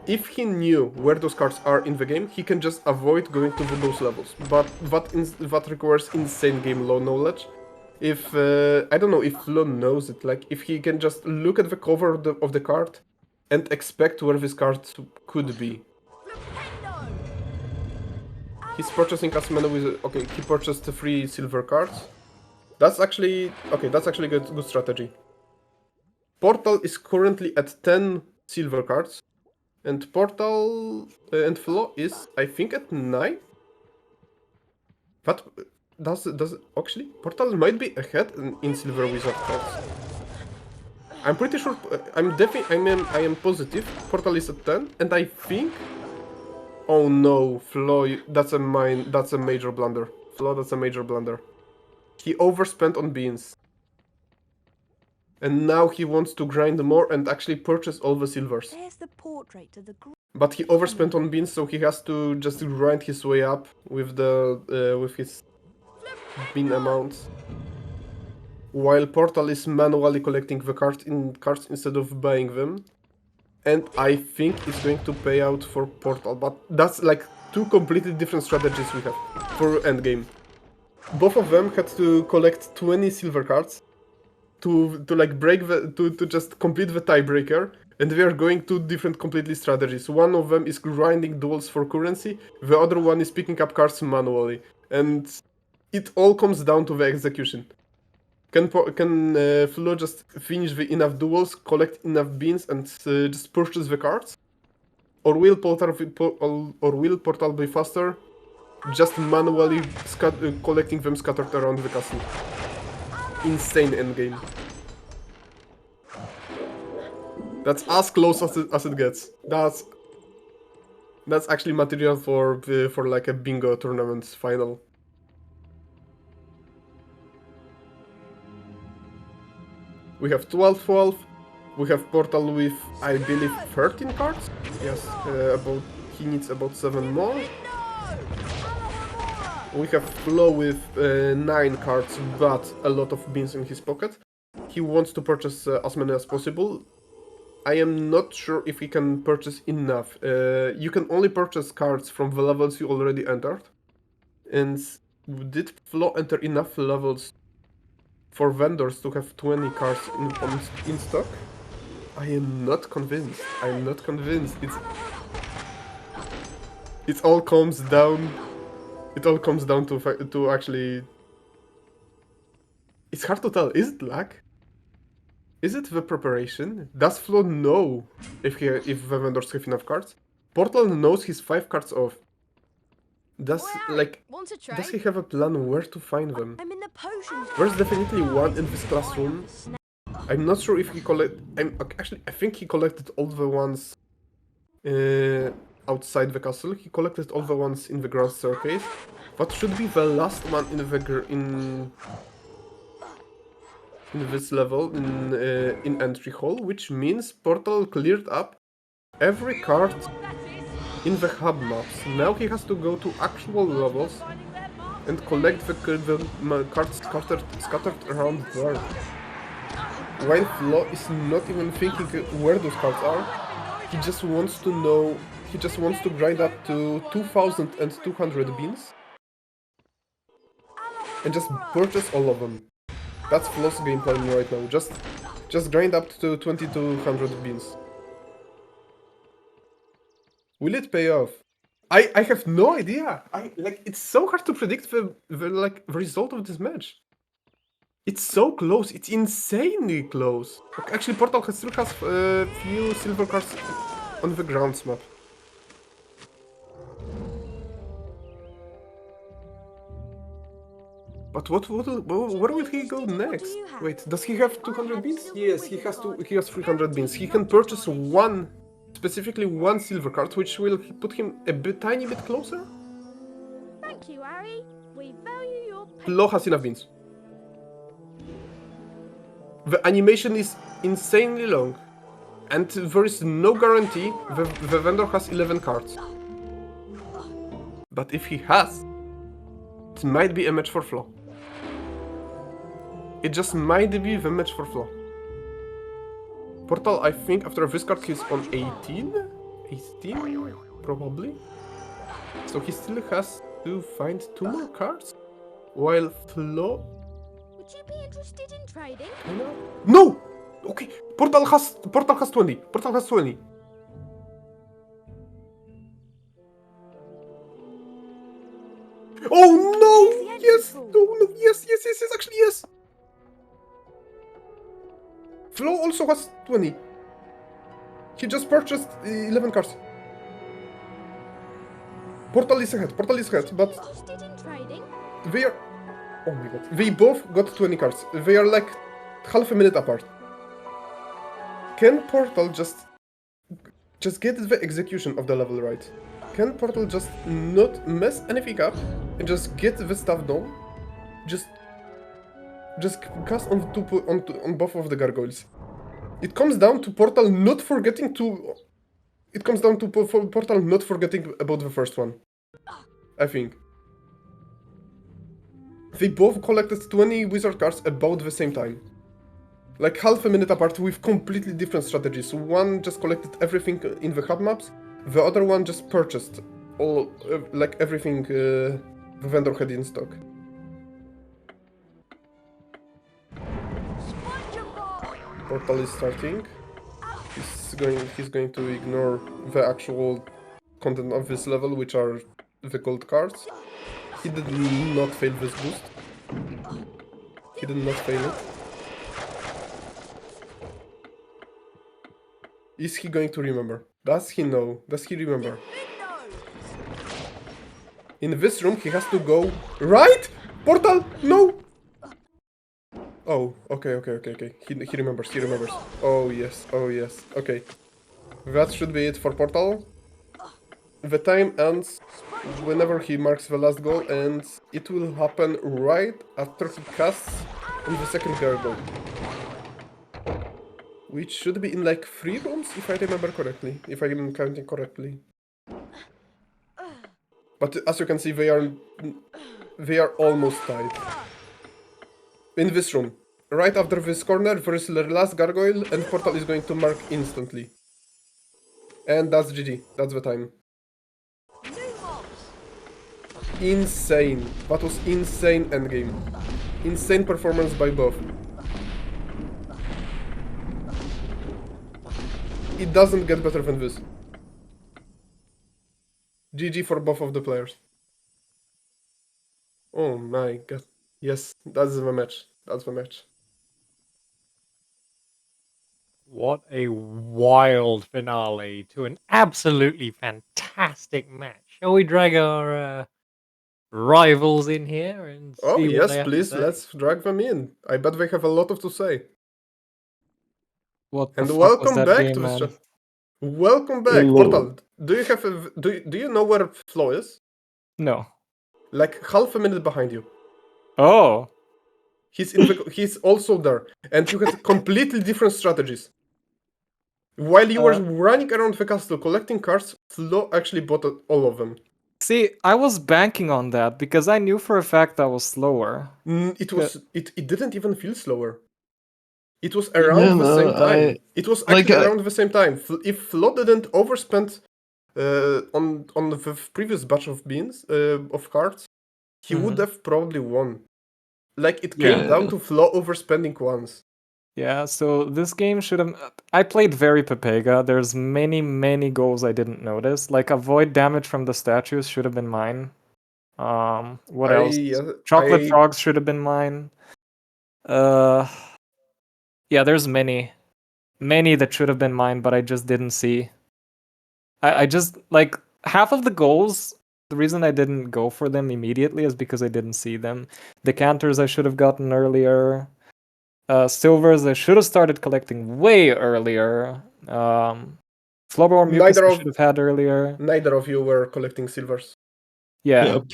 if he knew where those cards are in the game, he can just avoid going to those levels. But that requires insane game law knowledge. If I don't know if Flo knows it, like, if he can just look at the cover of the card and expect where this card could be. He's purchasing as many with. Okay, he purchased 3 silver cards. That's actually good strategy. Portal is currently at 10 silver cards, and Portal and Flo is, I think, at 9. But does actually Portal might be ahead in silver wizard cards. I'm pretty sure. I am positive. Portal is at 10, and I think. Oh no, Flo, that's a major blunder. Flo, that's a major blunder. He overspent on beans. And now he wants to grind more and actually purchase all the silvers. There's the portrait of the But he overspent on beans, so he has to just grind his way up with his bean amounts. While Portal is manually collecting the cards instead of buying them. And I think it's going to pay out for Portal, but that's like 2 completely different strategies we have for endgame. Both of them had to collect 20 silver cards to like break to just complete the tiebreaker, and we are going 2 different completely strategies. One of them is grinding duels for currency, the other one is picking up cards manually, and it all comes down to the execution. Can Flo just finish enough duels, collect enough beans, and just purchase the cards? Or will Portal be faster, just manually collecting them scattered around the castle? Insane endgame. That's as close as it gets. That's actually material for like a bingo tournament final. We have 12-12. We have Portal with, I believe, 13 cards. Yes, he needs about 7 more. We have Flo with 9 cards, but a lot of beans in his pocket. He wants to purchase as many as possible. I am not sure if he can purchase enough. You can only purchase cards from the levels you already entered. And did Flo enter enough levels for vendors to have 20 cards in stock? I am not convinced. I'm not convinced. It all comes down to actually. It's hard to tell. Is it luck? Is it the preparation? Does Flo know if the vendors have enough cards? Portal knows he's 5 cards off. Does Want to does he trade? have a plan where to find them? I'm in the potions. There's definitely one in this classroom. I'm not sure if he actually, I think he collected all the ones outside the castle. He collected all the ones in the grand staircase. That should be the last one in the in this level in entry hall, which means Portal cleared up every card in the hub maps. Now he has to go to actual levels and collect the cards scattered around there. While Flo is not even thinking where those cards are, he just wants to know. He just wants to grind up to 2,200 beans and just purchase all of them. That's Flo's game plan right now. Just grind up to 2,200 beans. Will it pay off? I have no idea. It's so hard to predict the result of this match. It's so close. It's insanely close. Actually, Portal still has a few silver cards on the grounds map. But where will he go next? Wait, does he have 200 beans? Yes, he has 300 beans. He can purchase specifically one silver card, which will put him tiny bit closer. Thank you, Harry. We value your Flo has enough beans. The animation is insanely long, and there is no guarantee the vendor has 11 cards. But if he has, it might be a match for Flo. It just might be the match for Flo. Portal, I think after this card he's on 18? 18? Probably. So he still has to find 2 more cards? While Flo... Would you be interested in trading? No! Okay, Portal has 20. Portal has 20. Oh no! Yes! No, yes, actually yes! Flo also has 20. He just purchased 11 cards. Portal is ahead, but Interested in trading? they are... Oh my god. They both got 20 cards. They are like half a minute apart. Can Portal just get the execution of the level right? Can Portal just not mess anything up and just get the stuff done? Just cast on both of the gargoyles. It comes down to Portal not forgetting to... It comes down to Portal not forgetting about the first one. I think. They both collected 20 wizard cards about the same time. Like half a minute apart with completely different strategies. One just collected everything in the hub maps, the other one just purchased all, everything the vendor had in stock. Portal is starting. He's going to ignore the actual content of this level, which are the gold cards. He did not fail this boost. He did not fail it. Is he going to remember? Does he know? Does he remember? In this room, he has to go right? Portal! No! Oh, okay. He remembers, Oh yes, okay. That should be it for Portal. The time ends whenever he marks the last goal, and it will happen right after he casts on the second gargoyle. Which should be in like 3 rooms, if I remember correctly. If I'm counting correctly. But as you can see, they are almost tied. In this room. Right after this corner, there is the last gargoyle, and Portal is going to mark instantly. And that's GG. That's the time. Insane. That was insane endgame. Insane performance by both. It doesn't get better than this. GG for both of the players. Oh my god. Yes, that's the match. That's the match. What a wild finale to an absolutely fantastic match. Shall we drag our rivals in here and Oh see what yes, they have to please, say. let's drag them in. I bet they have a lot to say. What And the fuck was welcome that back game, to the man? show. Welcome back, Hello. Portal. Do you have a, do you know where Flo is? No. Like half a minute behind you. Oh. He's also there, and you had completely different strategies. While you were running around the castle collecting cards, Flo actually bought all of them. See, I was banking on that because I knew for a fact that was slower. It didn't even feel slower. It was Yeah, around the no, same time. I It was like actually around the same time. If Flo didn't overspend on the previous batch of beans of cards, he would have probably won. Like it came Yeah. down to Flo overspending once. Yeah, so this game should have. I played very Pepega. There's many goals I didn't notice. Like avoid damage from the statues should have been mine. What else? Chocolate frogs should have been mine. Yeah, there's many that should have been mine, but I just didn't see. I just like half of the goals. The reason I didn't go for them immediately is because I didn't see them. Decanters I should have gotten earlier. Silvers I should have started collecting way earlier. Flubber Mucus I should have had earlier. Neither of you were collecting silvers. Yeah. Yep.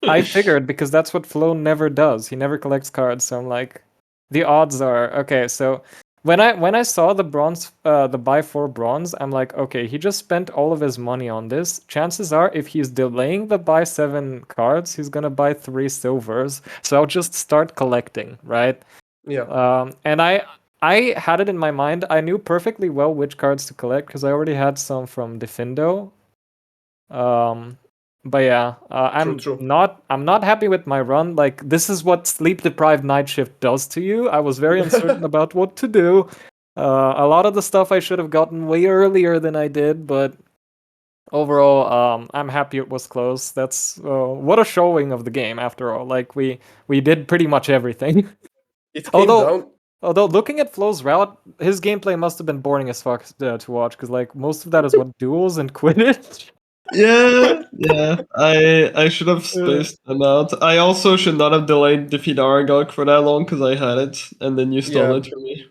I figured because that's what Flo never does. He never collects cards, so I'm like the odds are okay, so when I saw the bronze the buy 4 bronze, I'm like, okay, he just spent all of his money on this. Chances are if he's delaying the buy 7 cards, he's gonna buy 3 silvers. So I'll just start collecting, right? Yeah. And I had it in my mind. I knew perfectly well which cards to collect because I already had some from Defindo. But yeah, I'm not happy with my run. Like this is what sleep deprived night shift does to you. I was very uncertain about what to do. A lot of the stuff I should have gotten way earlier than I did, but overall, I'm happy it was close. That's what a showing of the game after all. Like we did pretty much everything. It came down. Although looking at Flo's route, his gameplay must have been boring as fuck to watch because like most of that is what duels and Quidditch. Yeah. I should have spaced them out. I also should not have delayed defeat Aragog for that long because I had it, and then you stole it from me.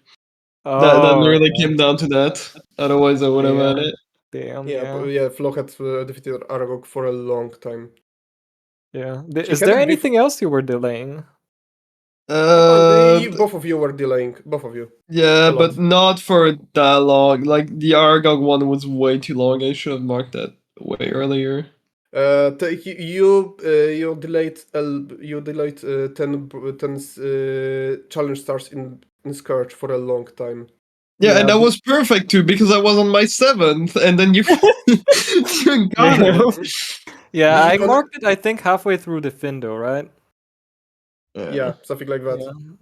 That really came down to that. Otherwise, I would have had it. Damn. Yeah, Flo had defeated Aragog for a long time. Yeah. Is there anything else you were delaying? Both of you were delaying. Both of you. Yeah, but not for that long. Like the Aragog one was way too long. I should have marked that way earlier. You delayed 10 challenge stars in Scourge for a long time. Yeah, and that was perfect too because I was on my 7th, and then you got it. Yeah, I marked it. I think halfway through the Findo, right? Yeah, something like that.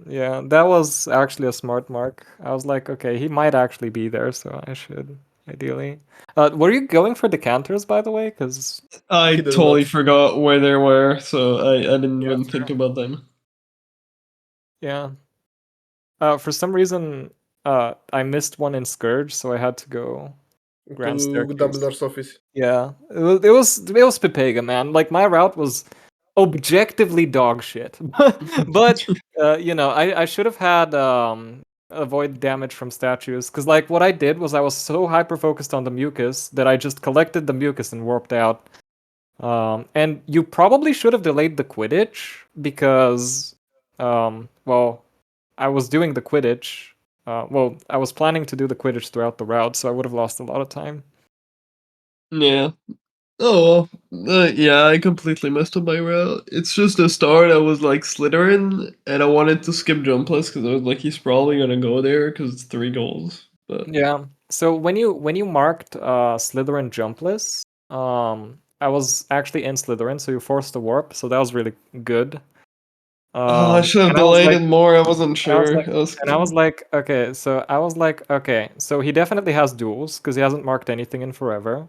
Yeah, that was actually a smart mark. I was like, okay, he might actually be there, so I should ideally. Were you going for decanters, by the way? Because I totally forgot where they were, so I didn't even think about them. Yeah. For some reason, I missed one in Scourge, so I had to go Grand to Staircase. Dumbledore's office. Yeah, it was Pepega, man. Like my route was objectively dog shit, but you know, I should have had avoid damage from statues because like what I did was I was so hyper focused on the mucus that I just collected the mucus and warped out. And you probably should have delayed the Quidditch because, well, I was doing the Quidditch. Well, I was planning to do the Quidditch throughout the route, so I would have lost a lot of time. Yeah. Oh, yeah, I completely messed up my route. It's just the start, I was like Slytherin, and I wanted to skip Jumpless because I was like, he's probably gonna go there because it's 3 goals. But yeah, so when you marked Slytherin Jumpless, I was actually in Slytherin, so you forced the warp, so that was really good. I should have delayed it more. I wasn't sure. I was like, okay, so he definitely has duels because he hasn't marked anything in forever.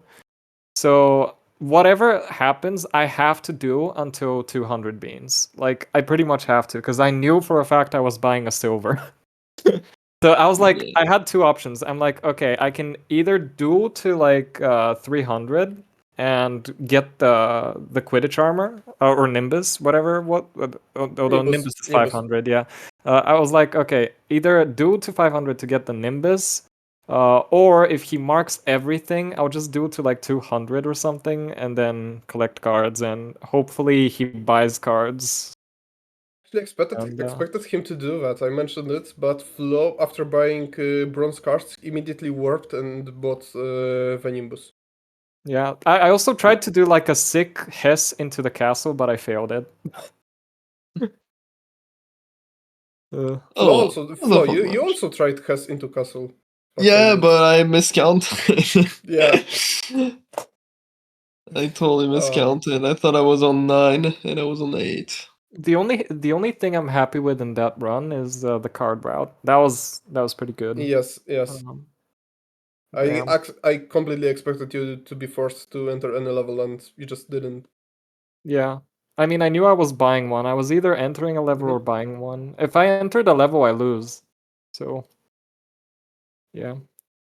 So whatever happens, I have to do until 200 beans. Like I pretty much have to because I knew for a fact I was buying a silver. So I was like, I had 2 options. I'm like, okay, I can either duel to like 300 and get the Quidditch armor or Nimbus, whatever. Although Nimbus is 500, yeah. I was like, okay, either do it to 500 to get the Nimbus, or if he marks everything, I'll just do it to like 200 or something, and then collect cards, and hopefully he buys cards. Actually expected him to do that. I mentioned it, but Flo, after buying bronze cards, immediately warped and bought the Nimbus. Yeah, I also tried to do like a sick Hess into the castle, but I failed it. Flo, you also tried Hess into castle. Yeah, but I miscounted. Yeah. I totally miscounted. I thought I was on 9 and I was on 8. The only thing I'm happy with in that run is the card route. That was pretty good. Yes. Yeah. I completely expected you to be forced to enter any level, and you just didn't. Yeah. I mean, I knew I was buying one. I was either entering a level or buying one. If I entered a level, I lose. So, yeah.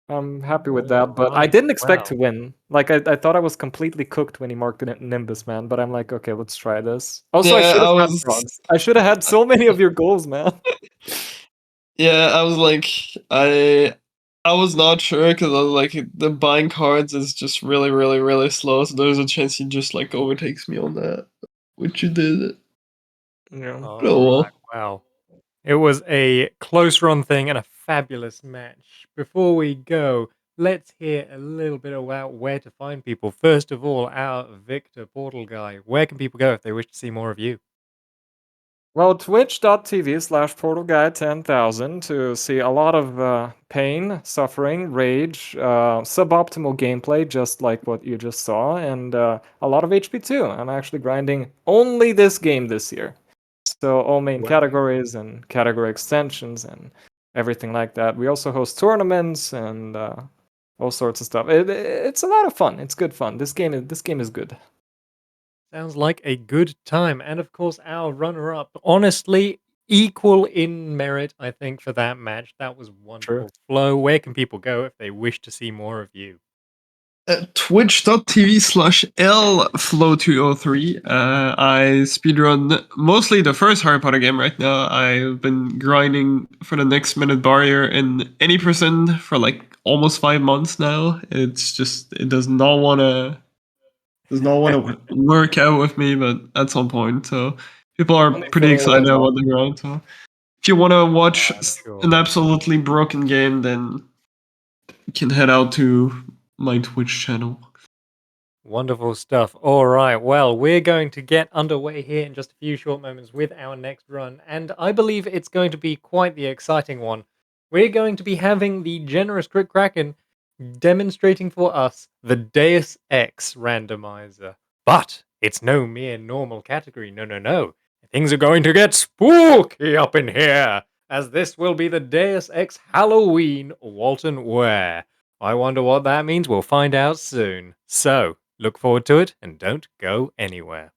I'm happy with that, but I didn't expect to win. Like, I thought I was completely cooked when he marked the Nimbus, man. But I'm like, okay, let's try this. Also, Yeah, I should have had frogs. I should have had so many of your goals, man. Yeah, I was like, I was not sure because I was like, the buying cards is just really, really, really slow. So there's a chance he just like overtakes me on that, which you did. Yeah. Oh well. Wow. It was a close run thing and a fabulous match. Before we go, let's hear a little bit about where to find people. First of all, our Victor Portal Guy. Where can people go if they wish to see more of you? Well, twitch.tv/portalguy1000 to see a lot of pain, suffering, rage, suboptimal gameplay, just like what you just saw, and a lot of HP too. I'm actually grinding only this game this year. So all main categories and category extensions and everything like that. We also host tournaments and all sorts of stuff. It's a lot of fun. It's good fun. This game is good. Sounds like a good time. And of course, our runner up, honestly, equal in merit, I think, for that match. That was wonderful. Flo, where can people go if they wish to see more of you? Twitch.tv/Flo203. I speedrun mostly the first Harry Potter game right now. I've been grinding for the next minute barrier in any percent for like almost 5 months now. It's just, it does not want to work out with me, but at some point. So people are pretty excited about the grind. So if you want to watch an absolutely broken game, then you can head out to my Twitch channel. Wonderful stuff. All right. Well, we're going to get underway here in just a few short moments with our next run. And I believe it's going to be quite the exciting one. We're going to be having the generous Crit Kraken demonstrating for us the Deus Ex randomizer. But it's no mere normal category. No. Things are going to get spooky up in here, as this will be the Deus Ex Halloween Walton Ware. I wonder what that means. We'll find out soon. So, look forward to it and don't go anywhere.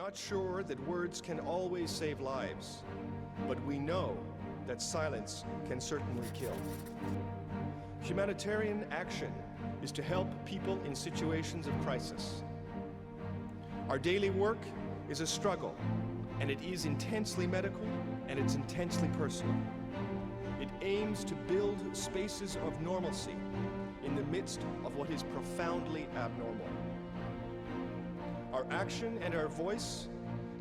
not sure that words can always save lives, but we know that silence can certainly kill. Humanitarian action is to help people in situations of crisis. Our daily work is a struggle, and it is intensely medical and it's intensely personal. It aims to build spaces of normalcy in the midst of what is profoundly abnormal. Our action and our voice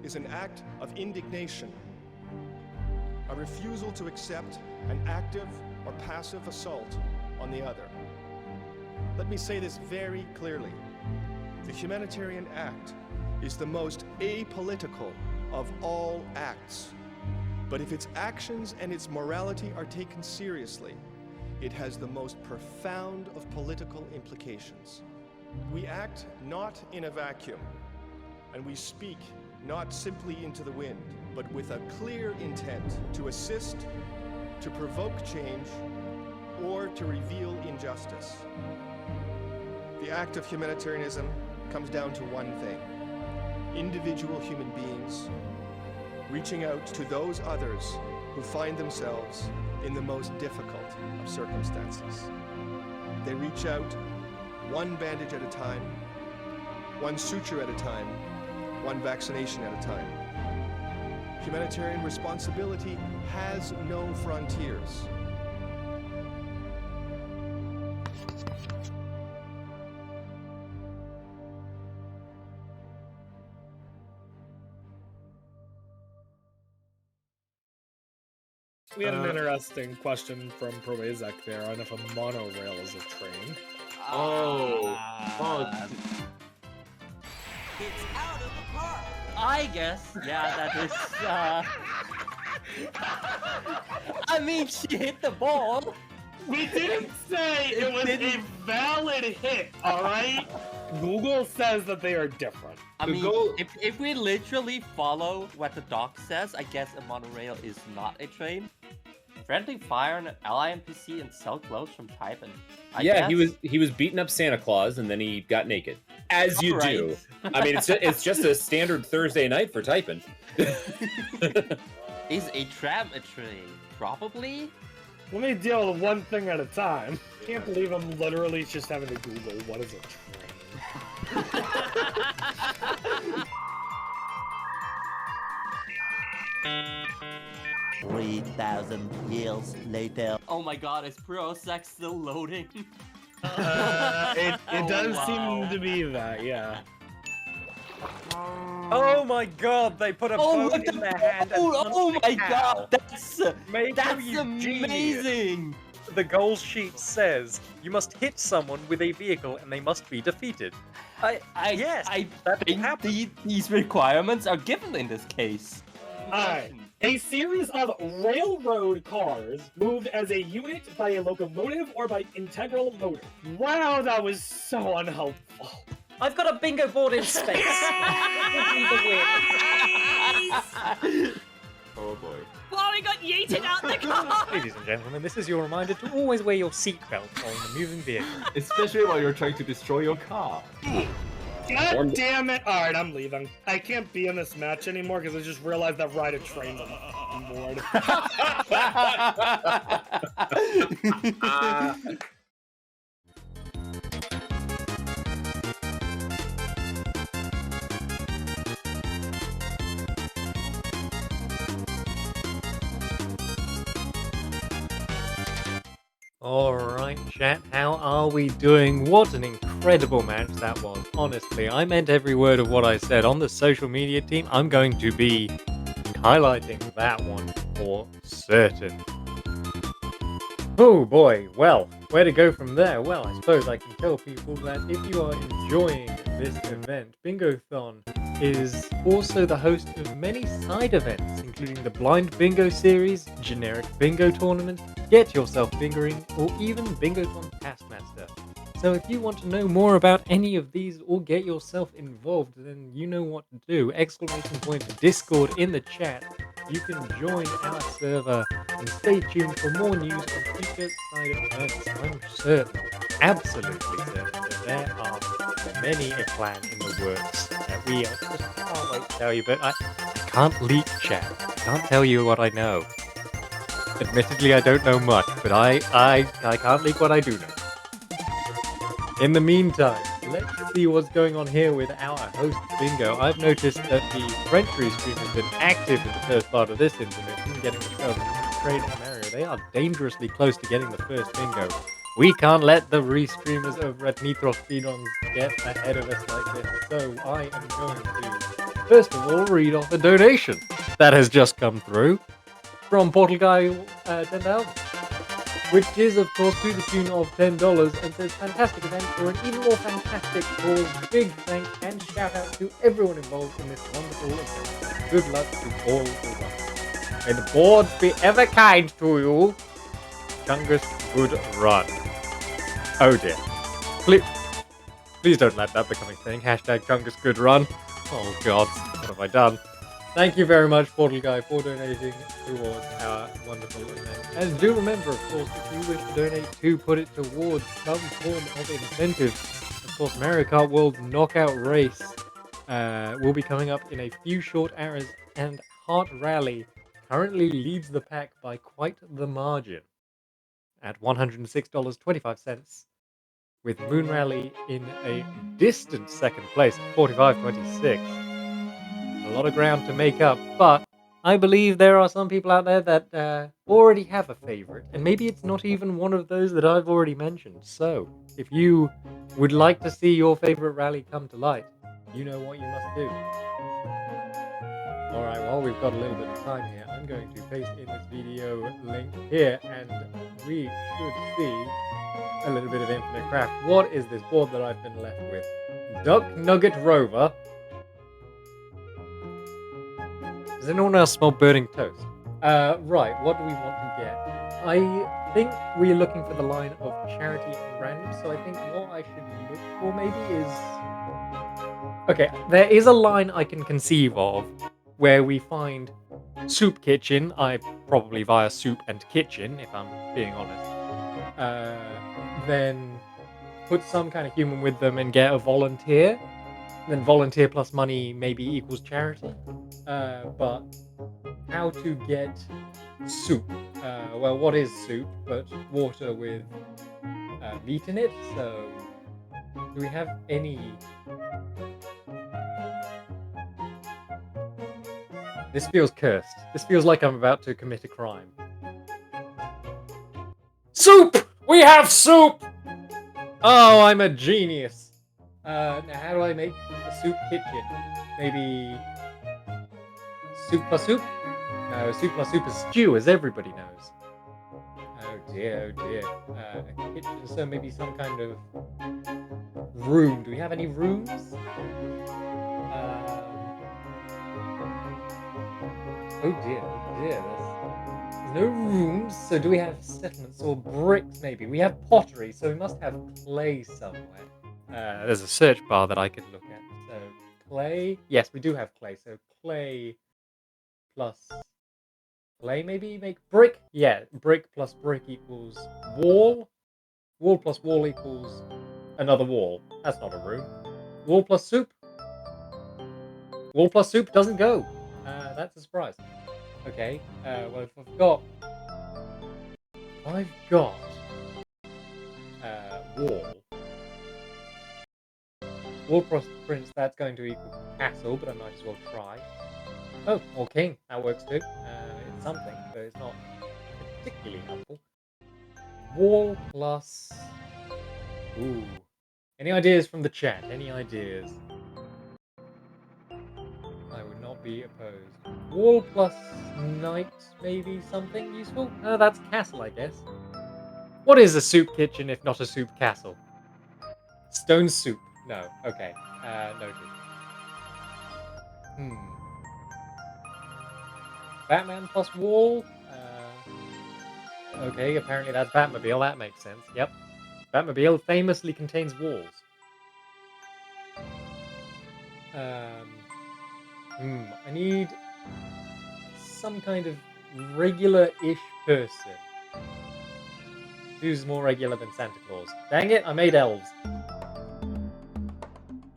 is an act of indignation, a refusal to accept an active or passive assault on the other. Let me say this very clearly. The humanitarian act is the most apolitical of all acts. But if its actions and its morality are taken seriously, it has the most profound of political implications. We act not in a vacuum, and we speak not simply into the wind, but with a clear intent to assist, to provoke change, or to reveal injustice. The act of humanitarianism comes down to one thing: individual human beings reaching out to those others who find themselves in the most difficult of circumstances. They reach out one bandage at a time, one suture at a time, one vaccination at a time. Humanitarian responsibility has no frontiers. We had an interesting question from Proazek there on if a monorail is a train. It's out of the park. I guess, yeah, that is. I mean, she hit the ball. We didn't say it was a valid hit, alright? Google says that they are different. I mean, if we literally follow what the doc says, I guess a monorail is not a train. Friendly fire on an ally NPC and sell clothes from Typhon. I guess. he was beating up Santa Claus and then he got naked. As you do. I mean, it's just a standard Thursday night for Typhon. Is a tram a train? Probably. Let me deal with one thing at a time. Can't believe I'm literally just having to Google what is a train. 3,000 years later. Oh my god, is Prozac still loading? It does seem to be that, yeah. Oh my god, they put a bone in their hand. Oh my god, that's you amazing! The goal sheet says you must hit someone with a vehicle and they must be defeated. I think these requirements are given in this case. Alright. A series of railroad cars moved as a unit by a locomotive or by integral motor. Wow, that was so unhelpful. I've got a bingo board in space. Give me the win. Oh boy. Why we got yeeted out the car? Ladies and gentlemen, this is your reminder to always wear your seatbelt on the moving vehicle. Especially while you're trying to destroy your car. God damn it! Alright, I'm leaving. I can't be in this match anymore because I just realized that Ride a Train on board. Alright, chat, how are we doing? What an incredible match that was. Honestly, I meant every word of what I said. On the social media team, I'm going to be highlighting that one for certain. Oh boy, well, where to go from there? Well, I suppose I can tell people that if you are enjoying this event, Bingothon is also the host of many side events, including the Blind Bingo series, generic bingo tournament, Get Yourself Bingoing, or even Bingothon Taskmaster. So if you want to know more about any of these or get yourself involved, then you know what to do. Discord in the chat. You can join our server and stay tuned for more news on future side events. I'm certain, absolutely certain, that there are many a plan in the works that we just can't wait to tell you, but I can't leak chat. I can't tell you what I know. Admittedly, I don't know much, but I can't leak what I do know. In the meantime, let's see what's going on here with our host Bingo. I've noticed that the French restream has been active in the first part of this intermission, getting themselves into trade in Mario. They are dangerously close to getting the first bingo. We can't let the restreamers over at Nitros Speedons get ahead of us like this, so I am going to, first of all, read off a donation that has just come through from Portalguy1000. Which is, of course, to the tune of $10 and says, fantastic event for an even more fantastic cause. Big thanks and shout out to everyone involved in this wonderful event. Good luck to all involved. May the boards be ever kind to you. Chungus, good run. Oh dear. Please don't let that become a thing. Hashtag Chungus, good run. Oh god, what have I done? Thank you very much, Portal Guy, for donating towards our wonderful event. And do remember, of course, if you wish to donate to put it towards some form of incentive, of course, Mario Kart World Knockout Race will be coming up in a few short hours, and Heart Rally currently leads the pack by quite the margin at $106.25, with Moon Rally in a distant second place at $45.26. A lot of ground to make up, but I believe there are some people out there that already have a favorite, and maybe it's not even one of those that I've already mentioned. So, if you would like to see your favorite rally come to light, you know what you must do. Alright, well, we've got a little bit of time here. I'm going to paste in this video link here, and we should see a little bit of Infinite Craft. What is this board that I've been left with? Duck Nugget Rover. Does anyone else smell burning toast? Right, what do we want to get? I think we're looking for the line of charity and random, so I think what I should look for maybe is... Okay, there is a line I can conceive of where we find Soup Kitchen, probably via Soup and Kitchen, if I'm being honest. Then put some kind of human with them and get a volunteer. Then volunteer plus money maybe equals charity. But how to get soup? Well, what is soup but water with meat in it? So, do we have any... This feels cursed. This feels like I'm about to commit a crime. Soup! We have soup! Oh, I'm a genius. Now how do I make a soup kitchen? Maybe... Soup plus soup? No, soup plus soup is stew, as everybody knows. Oh dear, oh dear. A kitchen, so maybe some kind of room. Do we have any rooms? Oh dear, oh dear. There's no rooms, so do we have settlements or bricks maybe? We have pottery, so we must have clay somewhere. There's a search bar that I could look at. So, clay? Yes, we do have clay, so clay plus clay maybe? Make brick? Yeah, brick plus brick equals wall. Wall plus wall equals another wall. That's not a room. Wall plus soup? Wall plus soup doesn't go. That's a surprise. Okay, well if I've got wall. Wall plus prince, that's going to equal castle, but I might as well try. Oh, or king, that works too. It's something, but it's not particularly helpful. Wall plus... Ooh. Any ideas from the chat? Any ideas? I would not be opposed. Wall plus knight, maybe something useful? That's castle, I guess. What is a soup kitchen if not a soup castle? Stone soup. No. Okay. Noted. Batman plus wall? Okay, apparently that's Batmobile. That makes sense. Yep. Batmobile famously contains walls. I need some kind of regular-ish person. Who's more regular than Santa Claus? Dang it, I made elves.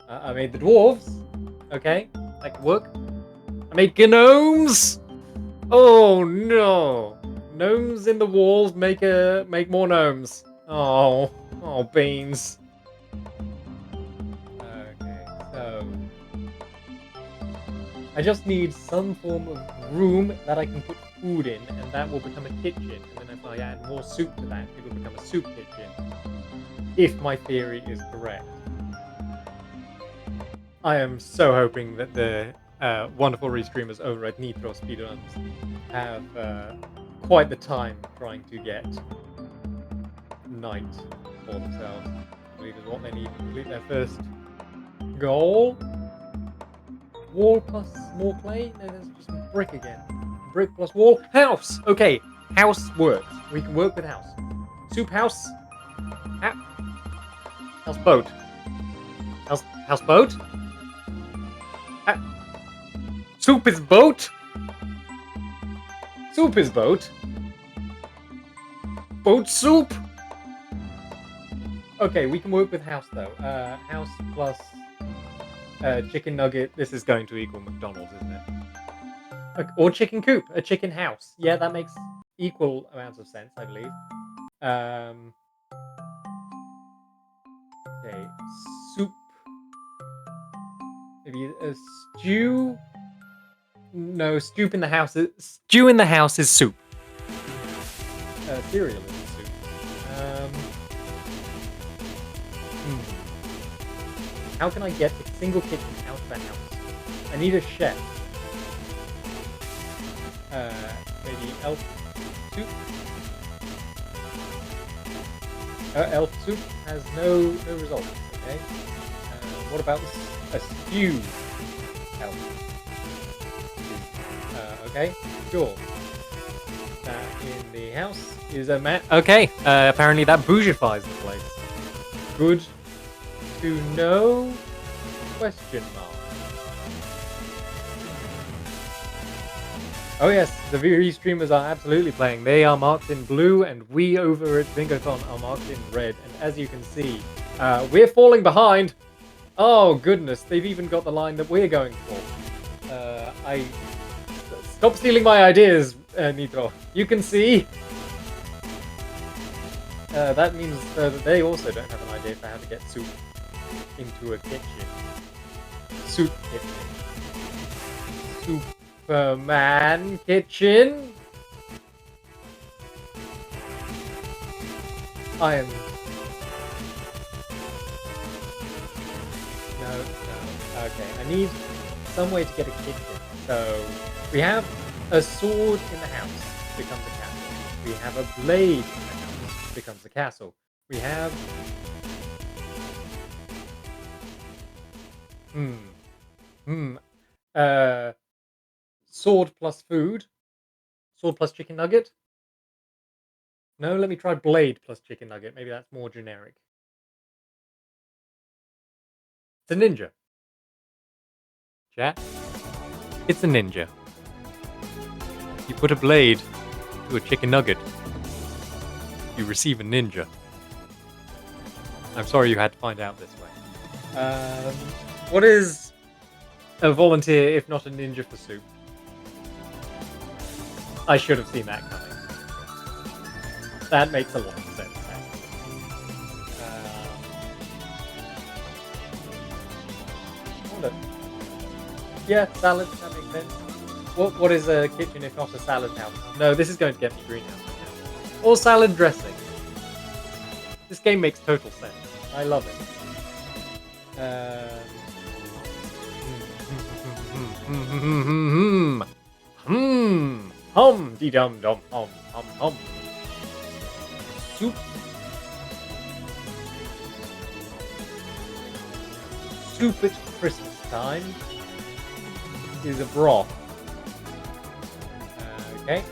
I made the dwarves. Okay, that could work. I made gnomes. Oh no! Gnomes in the walls make more gnomes. Oh, beans. Okay, so I just need some form of room that I can put food in, and that will become a kitchen. And then if I add more soup to that, it will become a soup kitchen. If my theory is correct. I am so hoping that the wonderful restreamers over at Nitro Speedruns have quite the time trying to get night for themselves. I believe is what they need to complete their first goal. Wall plus more clay? No, there's just brick again. Brick plus wall. House! Okay, house works. We can work with house. Soup house. House boat. House boat? Soup is boat? Soup is boat? Boat soup? Okay, we can work with house though. House plus chicken nugget. This is going to equal McDonald's, isn't it? Or chicken coop. A chicken house. Yeah, that makes equal amounts of sense, I believe. Okay, soup. Maybe a stew. No, stew in the house is soup. Cereal is soup. How can I get a single kitchen out of the house? I need a chef. Maybe elf soup. Elf soup has no results. Okay. What about a stew? Elf. Okay, sure. That in the house is a man. Okay, apparently that bougifies the place. Good to know? Question mark. Oh yes, the VRE streamers are absolutely playing. They are marked in blue, and we over at Bingothon are marked in red. And as you can see, we're falling behind. Oh goodness, they've even got the line that we're going for. Stop stealing my ideas, Nitro. You can see. That means that they also don't have an idea for how to get soup into a kitchen. Soup kitchen. Superman kitchen. I am. No. Okay, I need some way to get a kitchen. So we have a sword in the house, becomes a castle. We have a blade in the house, becomes a castle. We have sword plus food. Sword plus chicken nugget. No, let me try blade plus chicken nugget. Maybe that's more generic. It's a ninja. Chat. It's a ninja. You put a blade to a chicken nugget. You receive a ninja. I'm sorry you had to find out this way. What is a volunteer if not a ninja for soup? I should have seen that coming. That makes a lot of sense, actually. Yeah, salad, that makes sense. What is a kitchen if not a salad house? No, this is going to get me greenhouse. Or salad dressing. This game makes total sense. I love it. Hum dee dum dum hum. Soup. Soup at Christmas time is a broth. Okay.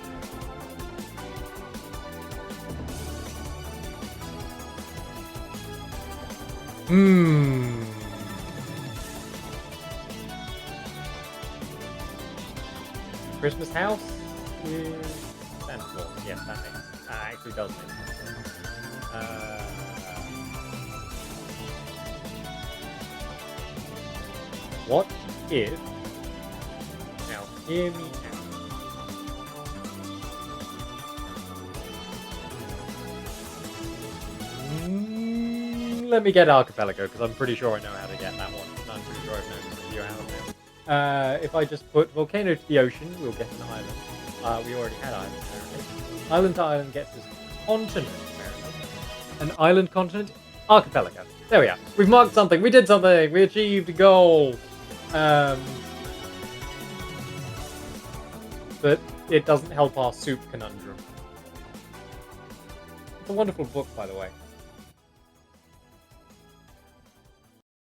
Christmas house is Santa Claus. Yes, that actually does make sense. What if... Now, hear me out. Let me get Archipelago, because I'm pretty sure I know how to get that one. I'm pretty sure I've known a few how now. If I just put Volcano to the ocean, we'll get an island. We already had island, apparently. Island to island gets us continent, apparently. An island continent? Archipelago. There we are. We've marked something. We did something. We achieved a goal. But it doesn't help our soup conundrum. It's a wonderful book, by the way.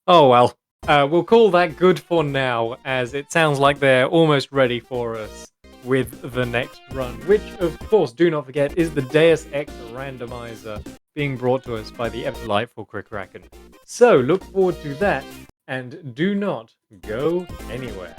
Oh well. We'll call that good for now, as it sounds like they're almost ready for us with the next run, which, of course, do not forget, is the Deus Ex Randomizer being brought to us by the ever delightful Crickraken. So, look forward to that, and do not go anywhere.